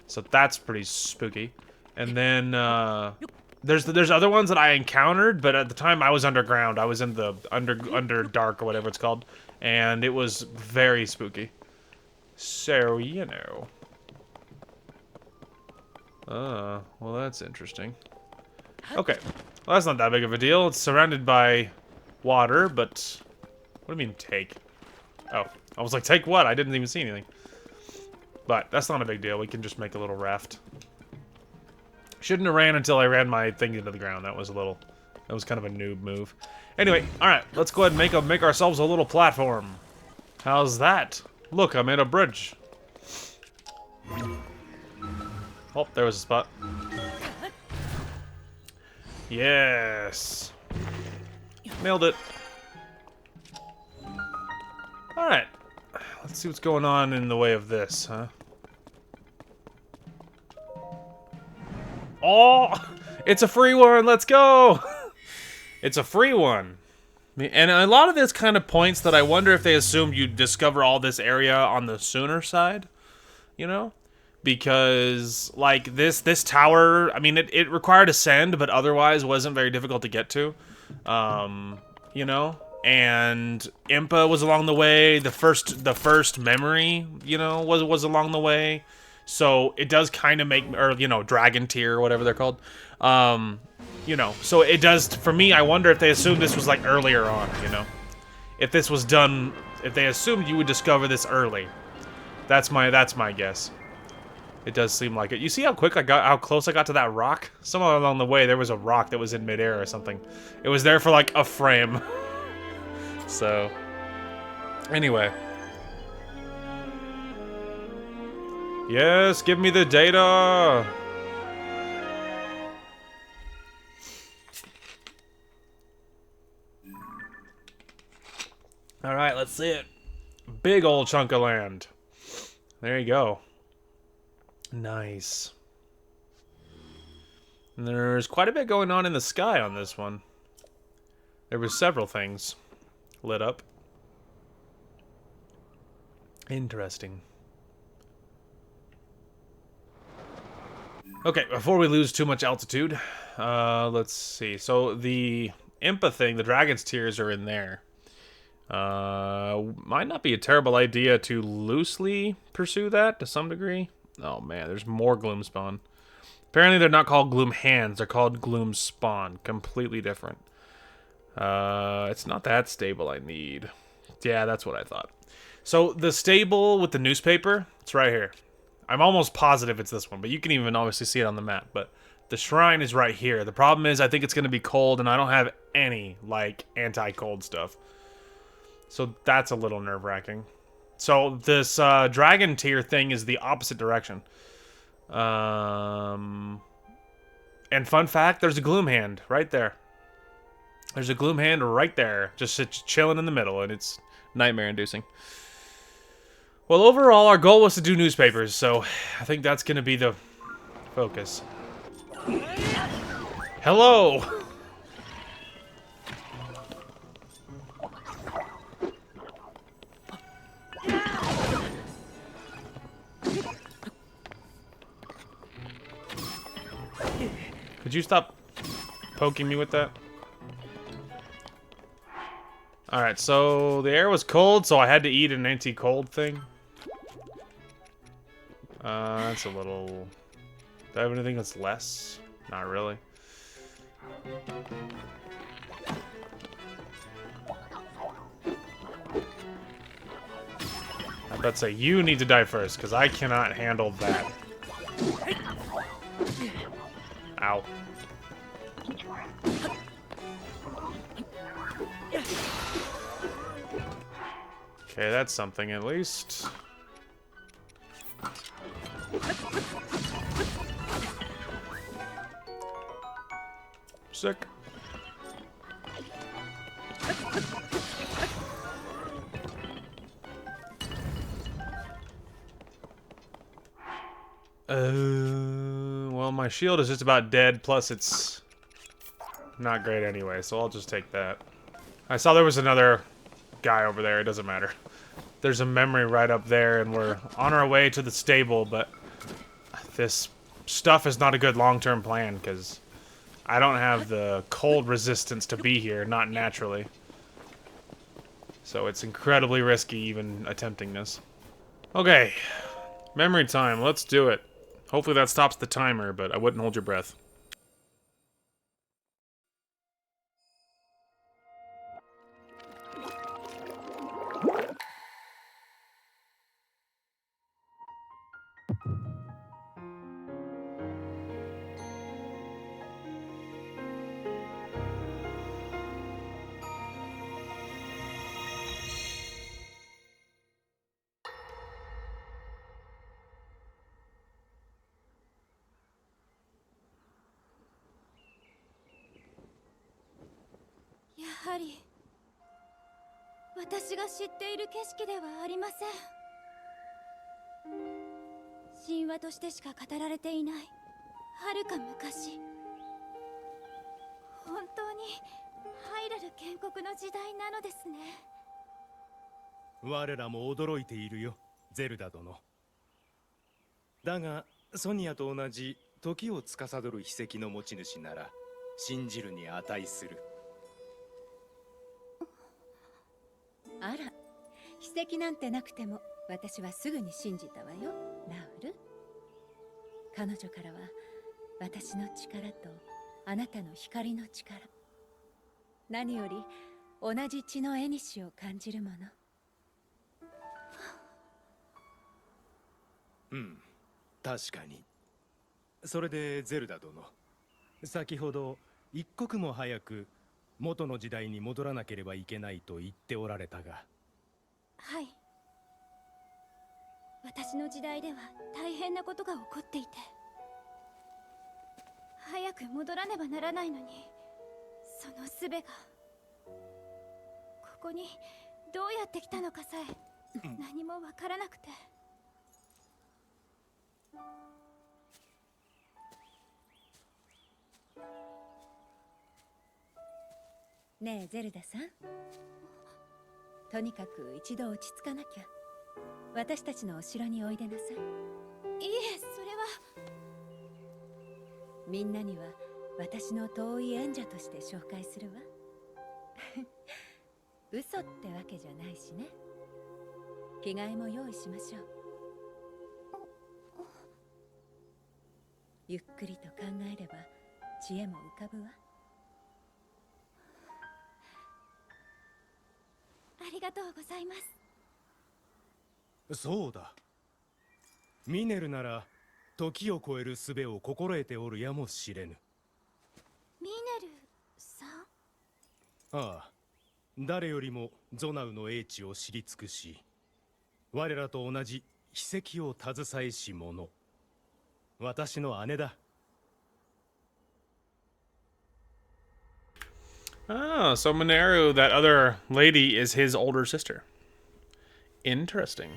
So that's pretty spooky. And then there's other ones that I encountered, but at the time I was underground. I was in the under dark or whatever it's called, and it was very spooky. So you know. Well, that's interesting. Okay. Well, that's not that big of a deal. It's surrounded by water, but... What do you mean, take? Oh. I was like, take what? I didn't even see anything. But, that's not a big deal. We can just make a little raft. Shouldn't have ran until I ran my thing into the ground. That was kind of a noob move. Anyway, alright. Let's go ahead and make ourselves a little platform. How's that? Look, I made a bridge. Oh, there was a spot. Yes. Nailed it. Alright. Let's see what's going on in the way of this, huh? Oh! It's a free one! Let's go! It's a free one. And a lot of this kind of points that I wonder if they assumed you'd discover all this area on the sooner side. You know? Because, like, this tower, I mean, it required ascend, but otherwise wasn't very difficult to get to. You know? And Impa was along the way. The first memory, you know, was along the way. So it does kind of make, or, you know, Dragon Tier, or whatever they're called. You know, so it does, for me, I wonder if they assumed this was, like, earlier on, you know? If this was done, if they assumed you would discover this early. That's my guess. It does seem like it. You see how close I got to that rock? Somewhere along the way, there was a rock that was in midair or something. It was there for like a frame. So, anyway. Yes, give me the data! Alright, let's see it. Big old chunk of land. There you go. Nice. And there's quite a bit going on in the sky on this one. There were several things lit up. Interesting. Okay, before we lose too much altitude, let's see. So the Impa thing, the dragon's tears are in there. Might not be a terrible idea to loosely pursue that to some degree. Oh man, there's more gloom spawn. Apparently they're not called gloom hands, they're called gloom spawn. Completely different. It's not that stable I need. Yeah, that's what I thought. So the stable with the newspaper, it's right here. I'm almost positive it's this one, but you can even obviously see it on the map. But the shrine is right here. The problem is I think it's going to be cold, and I don't have any, like, anti-cold stuff. So that's a little nerve-wracking. So this dragon tier thing is the opposite direction. And fun fact, there's a gloom hand right there. There's a gloom hand right there, just chilling in the middle, and it's nightmare-inducing. Well, overall, our goal was to do newspapers, so I think that's going to be the focus. Hello! Could you stop poking me with that? Alright, so the air was cold, so I had to eat an anti-cold thing. That's a little... Do I have anything that's less? Not really. I bet say you need to die first, because I cannot handle that. Ow. Okay, that's something at least. Sick. Well, my shield is just about dead, plus it's not great anyway, so I'll just take that. I saw there was another guy over there, it doesn't matter. There's a memory right up there, and we're on our way to the stable, but this stuff is not a good long-term plan, because I don't have the cold resistance to be here, not naturally. So it's incredibly risky even attempting this. Okay, memory time, let's do it. Hopefully that stops the timer, but I wouldn't hold your breath.やはり私が知っている景色ではありません。神話としてしか語られていない遥か昔、本当にハイラル建国の時代なのですね。我らも驚いているよ、ゼルダ殿。だがソニアと同じ時を司る秘跡の持ち主なら信じるに値する。あら、秘跡なんてなくても私はすぐに信じたわよ、ラウル。彼女からは私の力とあなたの光の力、何より同じ血の縁を感じるもの。うん、確かに。それでゼルダ殿、先ほど一刻も早く元の時代に戻らなければいけないと言っておられたが。はい、私の時代では大変なことが起こっていて、早く戻らねばならないのに、その術がここにどうやって来たのかさえ何もわからなくて。ねえゼルダさん、とにかく一度落ち着かなきゃ。私たちのお城においでなさい。いえ、それは。みんなには私の遠い縁者として紹介するわ。嘘ってわけじゃないしね。着替えも用意しましょう。ゆっくりと考えれば知恵も浮かぶわ。ありがとうございます。そうだ。ミネルなら時を超える術を心得ておるやもしれぬ。ミネルさん？ああ、誰よりもゾナウの英知を知り尽くし、我らと同じ秘跡を携えし者、私の姉だ。Oh, so Mineru, that other lady, is his older sister. Interesting.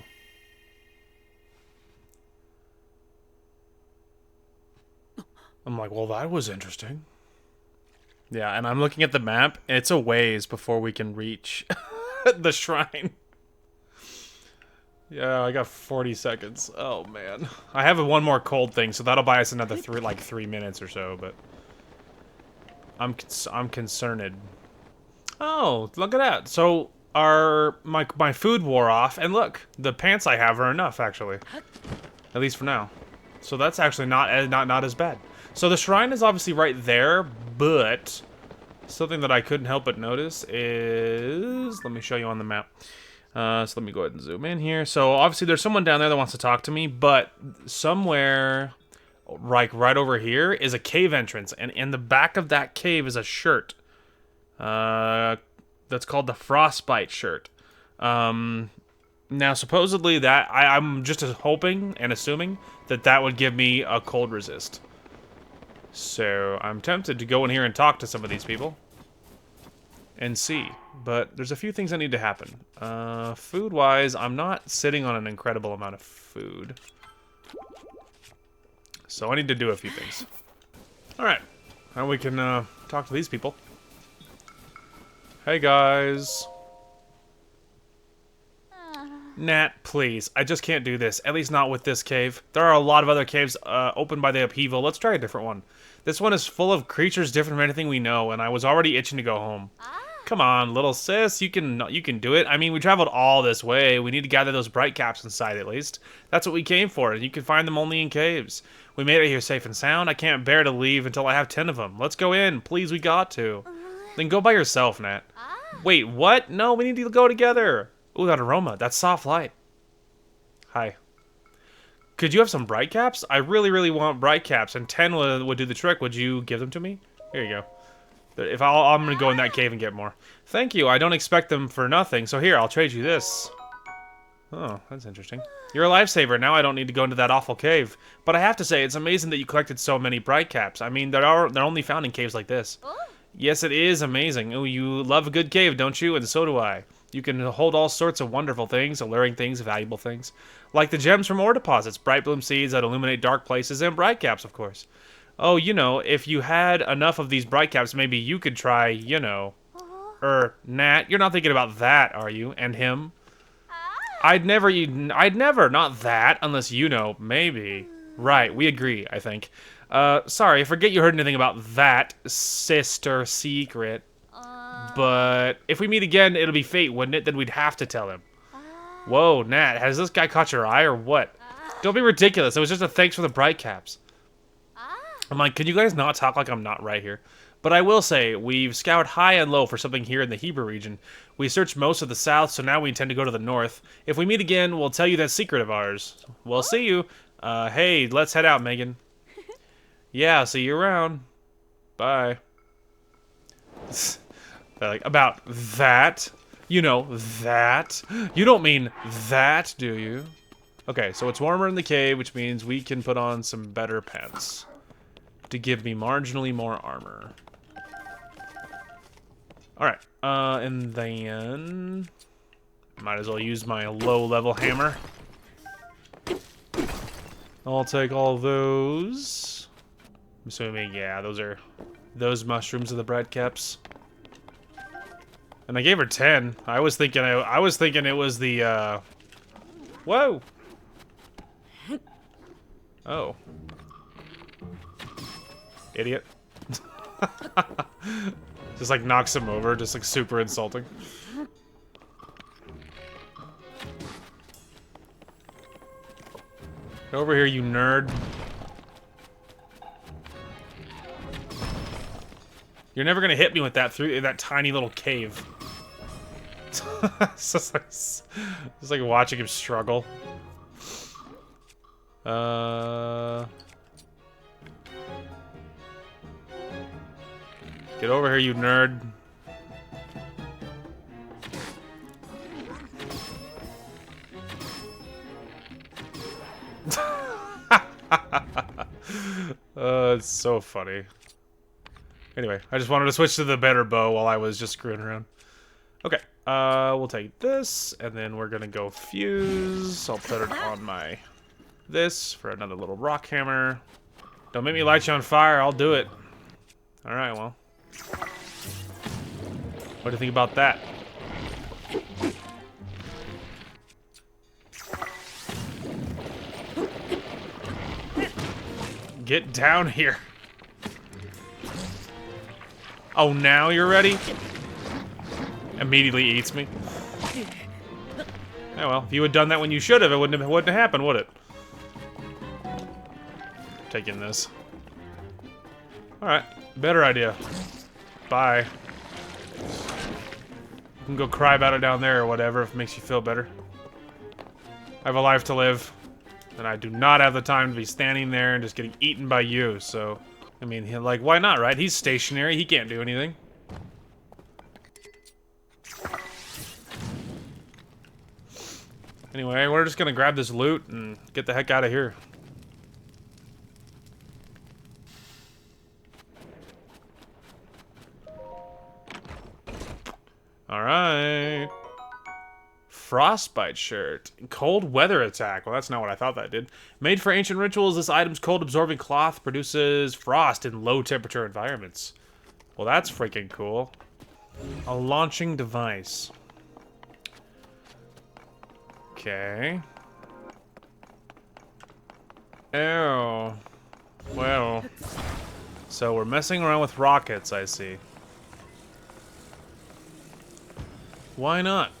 I'm like, well, that was interesting. Yeah, and I'm looking at the map. It's a ways before we can reach the shrine. Yeah, I got 40 seconds. Oh, man. I have one more cold thing, so that'll buy us another 3 minutes or so, but... I'm concerned. Oh, look at that. So my food wore off, and look, the pants I have are enough, actually. At least for now. So that's actually not as bad. So the shrine is obviously right there, but something that I couldn't help but notice is... Let me show you on the map. So let me go ahead and zoom in here. So obviously there's someone down there that wants to talk to me, but somewhere like right over here is a cave entrance, and in the back of that cave is a shirt. That's called the Frostbite shirt. Now supposedly that I'm just hoping and assuming that that would give me a cold resist. So I'm tempted to go in here and talk to some of these people and see, but there's a few things that need to happen. Food-wise, I'm not sitting on an incredible amount of food, so I need to do a few things. All right, now we can talk to these people. Hey guys. Nat, please. I just can't do this. At least not with this cave. There are a lot of other caves opened by the upheaval. Let's try a different one. This one is full of creatures different from anything we know, and I was already itching to go home. Come on, little sis. You can do it. I mean, we traveled all this way. We need to gather those bright caps inside, at least. That's what we came for, and you can find them only in caves. We made it here safe and sound. I can't bear to leave until I have 10 of them. Let's go in. Please, we got to. Then go by yourself, Nat. Wait, what? No, we need to go together. Ooh, that aroma. That's soft light. Hi. Could you have some bright caps? I really, really want bright caps, and 10 would do the trick. Would you give them to me? Here you go. If I'm going to go in that cave and get more. Thank you. I don't expect them for nothing, so here, I'll trade you this. Oh, that's interesting. You're a lifesaver. Now I don't need to go into that awful cave. But I have to say, it's amazing that you collected so many bright caps. I mean, they're only found in caves like this. Yes, it is amazing. Oh, you love a good cave, don't you? And so do I. You can hold all sorts of wonderful things, alluring things, valuable things. Like the gems from ore deposits, bright bloom seeds that illuminate dark places, and bright caps, of course. Oh, you know, if you had enough of these bright caps, maybe you could try, you know... Nat, you're not thinking about that, are you? And him? I'd never, not that, unless you know, maybe. Right, we agree, I think. Sorry, I forget you heard anything about that, sister secret. But if we meet again, it'll be fate, wouldn't it? Then we'd have to tell him. Whoa, Nat, has this guy caught your eye or what? Don't be ridiculous. It was just a thanks for the bright caps. I'm like, can you guys not talk like I'm not right here? But I will say, we've scoured high and low for something here in the Hebrew region. We searched most of the south, so now we intend to go to the north. If we meet again, we'll tell you that secret of ours. We'll see you. Hey, let's head out, Megan. Yeah, see you around. Bye. They're like, about that? You know, that? You don't mean that, do you? Okay, so it's warmer in the cave, which means we can put on some better pants to give me marginally more armor. Alright, and then... might as well use my low-level hammer. I'll take all those. I'm assuming, yeah, those mushrooms are the bread caps. And I gave her 10. I was thinking it was the, whoa! Oh. Idiot. Just like knocks him over, just like super insulting. Get over here, you nerd. You're never gonna hit me with that through that tiny little cave. It's just like watching him struggle. Get over here, you nerd. It's so funny. Anyway, I just wanted to switch to the better bow while I was just screwing around. Okay, we'll take this, and then we're gonna go fuse. I'll put it on my... this for another little rock hammer. Don't make me light you on fire, I'll do it. Alright, well. What do you think about that? Get down here. Oh, now you're ready? Immediately eats me. Oh well, if you had done that when you should have, it wouldn't have happened, would it? taking this. Alright, better idea. Bye. You can go cry about it down there or whatever if it makes you feel better. I have a life to live, and I do not have the time to be standing there and just getting eaten by you, so... I mean, like, why not, right? He's stationary, he can't do anything. Anyway, we're just gonna grab this loot and get the heck out of here. Alright. Frostbite shirt. Cold weather attack. Well, that's not what I thought that did. Made for ancient rituals, this item's cold-absorbing cloth produces frost in low-temperature environments. Well, that's freaking cool. A launching device. Okay. Oh. Well. So we're messing around with rockets, I see. Why not?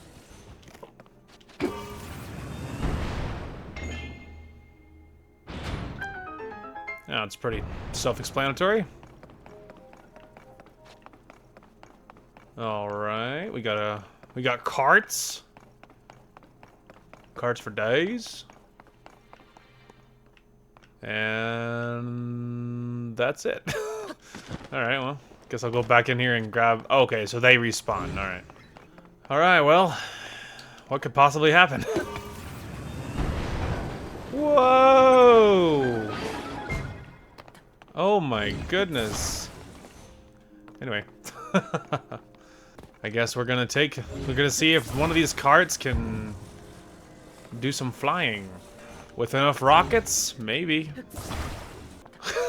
Yeah, it's pretty self-explanatory. All right, we got carts. Carts for days. And that's it. All right, well, guess I'll go back in here and grab... Oh, okay, so they respawn. All right. All right, well, what could possibly happen? Whoa! Oh my goodness. Anyway. I guess we're gonna see if one of these carts can do some flying. With enough rockets? Maybe.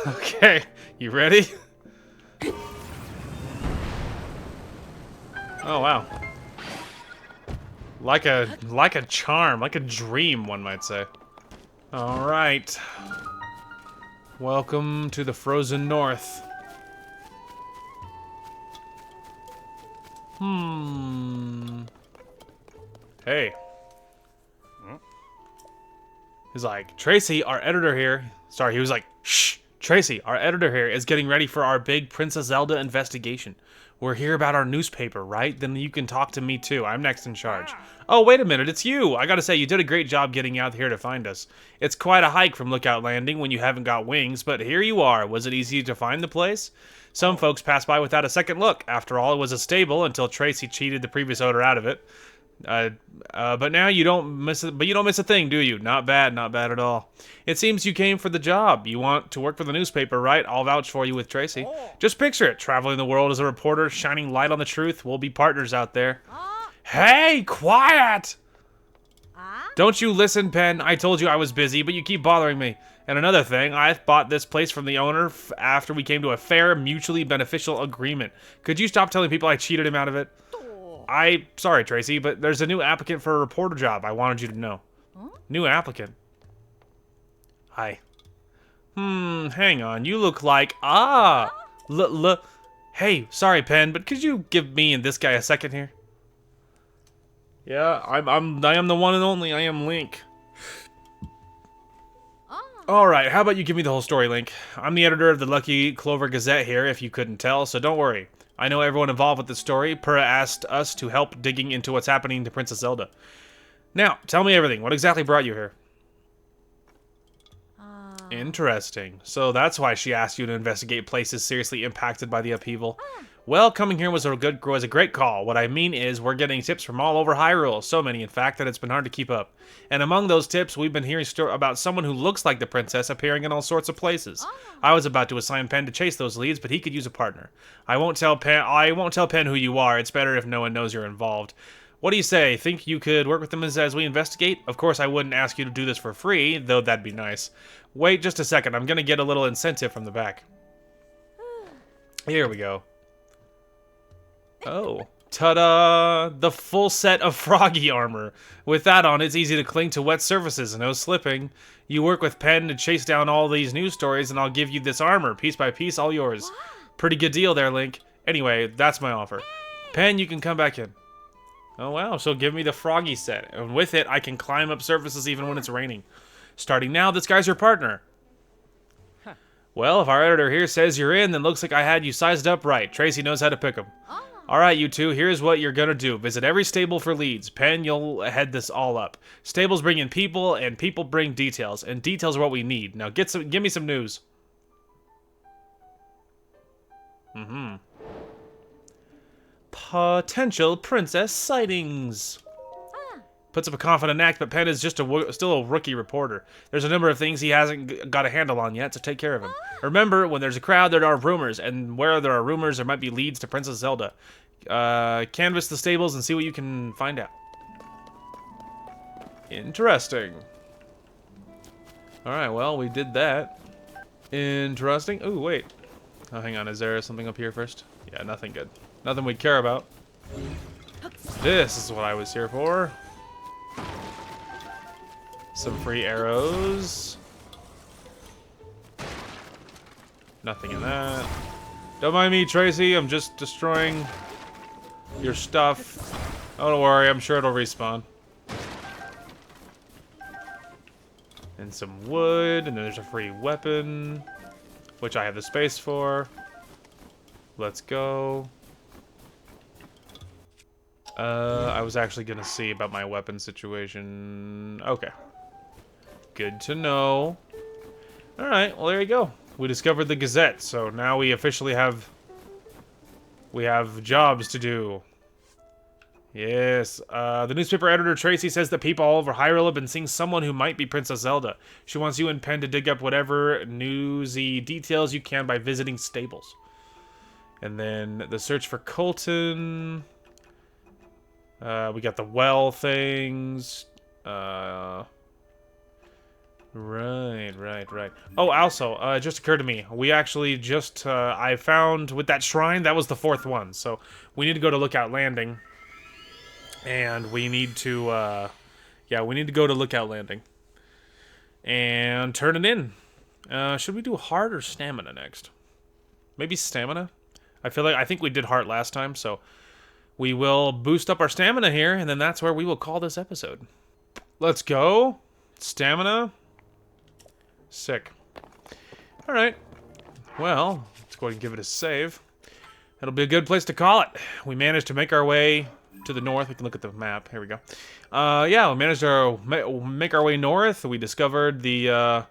Okay, you ready? Oh wow. Like a charm, like a dream, one might say. All right. Welcome to the frozen north. Hey. He's like, Tracy, our editor here. Sorry, he was like, shh. Tracy, our editor here is getting ready for our big Princess Zelda investigation. We're here about our newspaper, right? Then you can talk to me too. I'm next in charge. Oh, wait a minute, it's you. I gotta say, you did a great job getting out here to find us. It's quite a hike from Lookout Landing when you haven't got wings, but here you are. Was it easy to find the place? Some folks passed by without a second look. After all, it was a stable until Tracy cheated the previous owner out of it. But now you don't miss it. But you don't miss a thing, do you? Not bad at all. It seems you came for the job. You want to work for the newspaper, right? I'll vouch for you with Tracy. Just picture it, traveling the world as a reporter, shining light on the truth. We'll be partners out there. Hey, quiet! Don't you listen, Pen. I told you I was busy, but you keep bothering me. And another thing, I bought this place from the owner after we came to a fair, mutually beneficial agreement. Could you stop telling people I cheated him out of it? Sorry, Tracy, but there's a new applicant for a reporter job. I wanted you to know. New applicant. Hi. Hang on. You look like... Hey, sorry, Pen, but could you give me and this guy a second here? Yeah, I am the one and only. I am Link. Alright, how about you give me the whole story, Link? I'm the editor of the Lucky Clover Gazette here, if you couldn't tell, so don't worry. I know everyone involved with the story. Purah asked us to help digging into what's happening to Princess Zelda. Now, tell me everything. What exactly brought you here? Interesting. So that's why she asked you to investigate places seriously impacted by the upheaval. Well, coming here was a great call. What I mean is, we're getting tips from all over Hyrule. So many, in fact, that it's been hard to keep up. And among those tips, we've been hearing about someone who looks like the princess appearing in all sorts of places. I was about to assign Pen to chase those leads, but he could use a partner. I won't tell Pen who you are. It's better if no one knows you're involved. What do you say? Think you could work with them as we investigate? Of course, I wouldn't ask you to do this for free, though that'd be nice. Wait just a second. I'm gonna get a little incentive from the back. Here we go. Oh. Ta-da! The full set of Froggy armor. With that on, it's easy to cling to wet surfaces, no slipping. You work with Pen to chase down all these news stories, and I'll give you this armor. Piece by piece, all yours. Pretty good deal there, Link. Anyway, that's my offer. Pen, you can come back in. Oh wow, she'll give me the Froggy set. And with it, I can climb up surfaces even when it's raining. Starting now, this guy's your partner. Well, if our editor here says you're in, then looks like I had you sized up right. Tracy knows how to pick 'em. Alright, you two, here's what you're gonna do. Visit every stable for leads. Pen, you'll head this all up. Stables bring in people, and people bring details. And details are what we need. Now give me some news. Potential princess sightings. Puts up a confident act, but Penn is just still a rookie reporter. There's a number of things he hasn't got a handle on yet, so take care of him. Remember, when there's a crowd, there are rumors, and where there are rumors, there might be leads to Princess Zelda. Canvass the stables and see what you can find out. Interesting. Alright, well, we did that. Interesting. Ooh, wait. Oh, hang on. Is there something up here first? Yeah, nothing good. Nothing we care about. This is what I was here for. Some free arrows. Nothing in that. Don't mind me, Tracy. I'm just destroying your stuff. Oh, don't worry. I'm sure it'll respawn. And some wood. And then there's a free weapon, which I have the space for. Let's go. I was actually gonna see about my weapon situation. Okay. Good to know. Alright, well there you go. We discovered the Gazette, so now we officially have... We have jobs to do. Yes, the newspaper editor Tracy says that people all over Hyrule have been seeing someone who might be Princess Zelda. She wants you and Penn to dig up whatever newsy details you can by visiting stables. And then the search for Colton... we got the well things. Right. Oh, also, it just occurred to me. We actually just, I found with that shrine, that was the 4th one. So we need to go to Lookout Landing. And we need to, yeah, we need to go to Lookout Landing. And turn it in. Should we do heart or stamina next? Maybe stamina? I think we did heart last time, so... We will boost up our stamina here, and then that's where we will call this episode. Let's go. Stamina. Sick. Alright. Well, let's go ahead and give it a save. That'll be a good place to call it. We managed to make our way to the north. We can look at the map. Here we go. Yeah, we managed to make our way north. We discovered the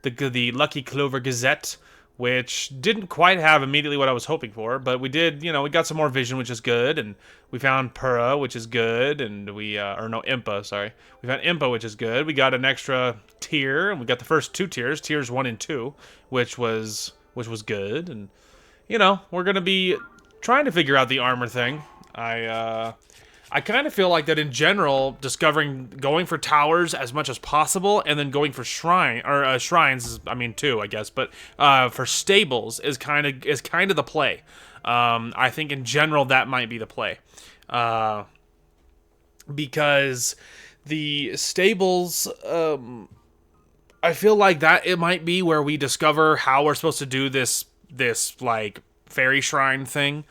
Lucky Clover Gazette, which didn't quite have immediately what I was hoping for, but we did, you know, we got some more vision, which is good, and we found Pura, which is good, and we, or no, Impa, sorry. We found Impa, which is good. We got an extra tier, and we got the first 2 tiers, tiers 1 and 2, which was good, and, you know, we're gonna be trying to figure out the armor thing. I kind of feel like that in general, going for towers as much as possible, and then going for shrines, I mean 2, I guess, but for stables is kind of the play. I think in general that might be the play, because the stables, I feel like that it might be where we discover how we're supposed to do this like fairy shrine thing.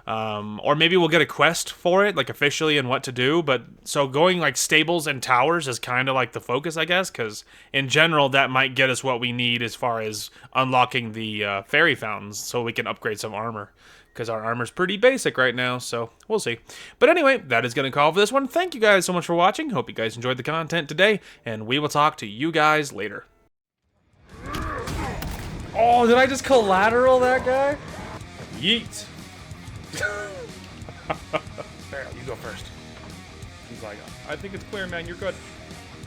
Or maybe we'll get a quest for it, like officially, and what to do. But so going like stables and towers is kind of like the focus, I guess, because in general that might get us what we need as far as unlocking the fairy fountains, so we can upgrade some armor. Because our armor's pretty basic right now, so we'll see. But anyway, that is going to call for this one. Thank you guys so much for watching. Hope you guys enjoyed the content today, and we will talk to you guys later. Oh, did I just collateral that guy? Yeet. There, you go first. He's like, I think it's clear, man. You're good.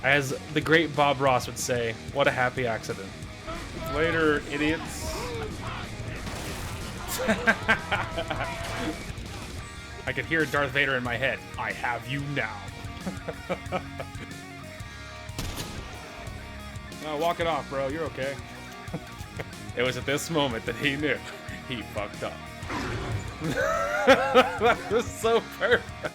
As the great Bob Ross would say, what a happy accident. Later, idiots. I could hear Darth Vader in my head. I have you now. No, walk it off, bro. You're okay. It was at this moment that he knew he fucked up. That was so perfect.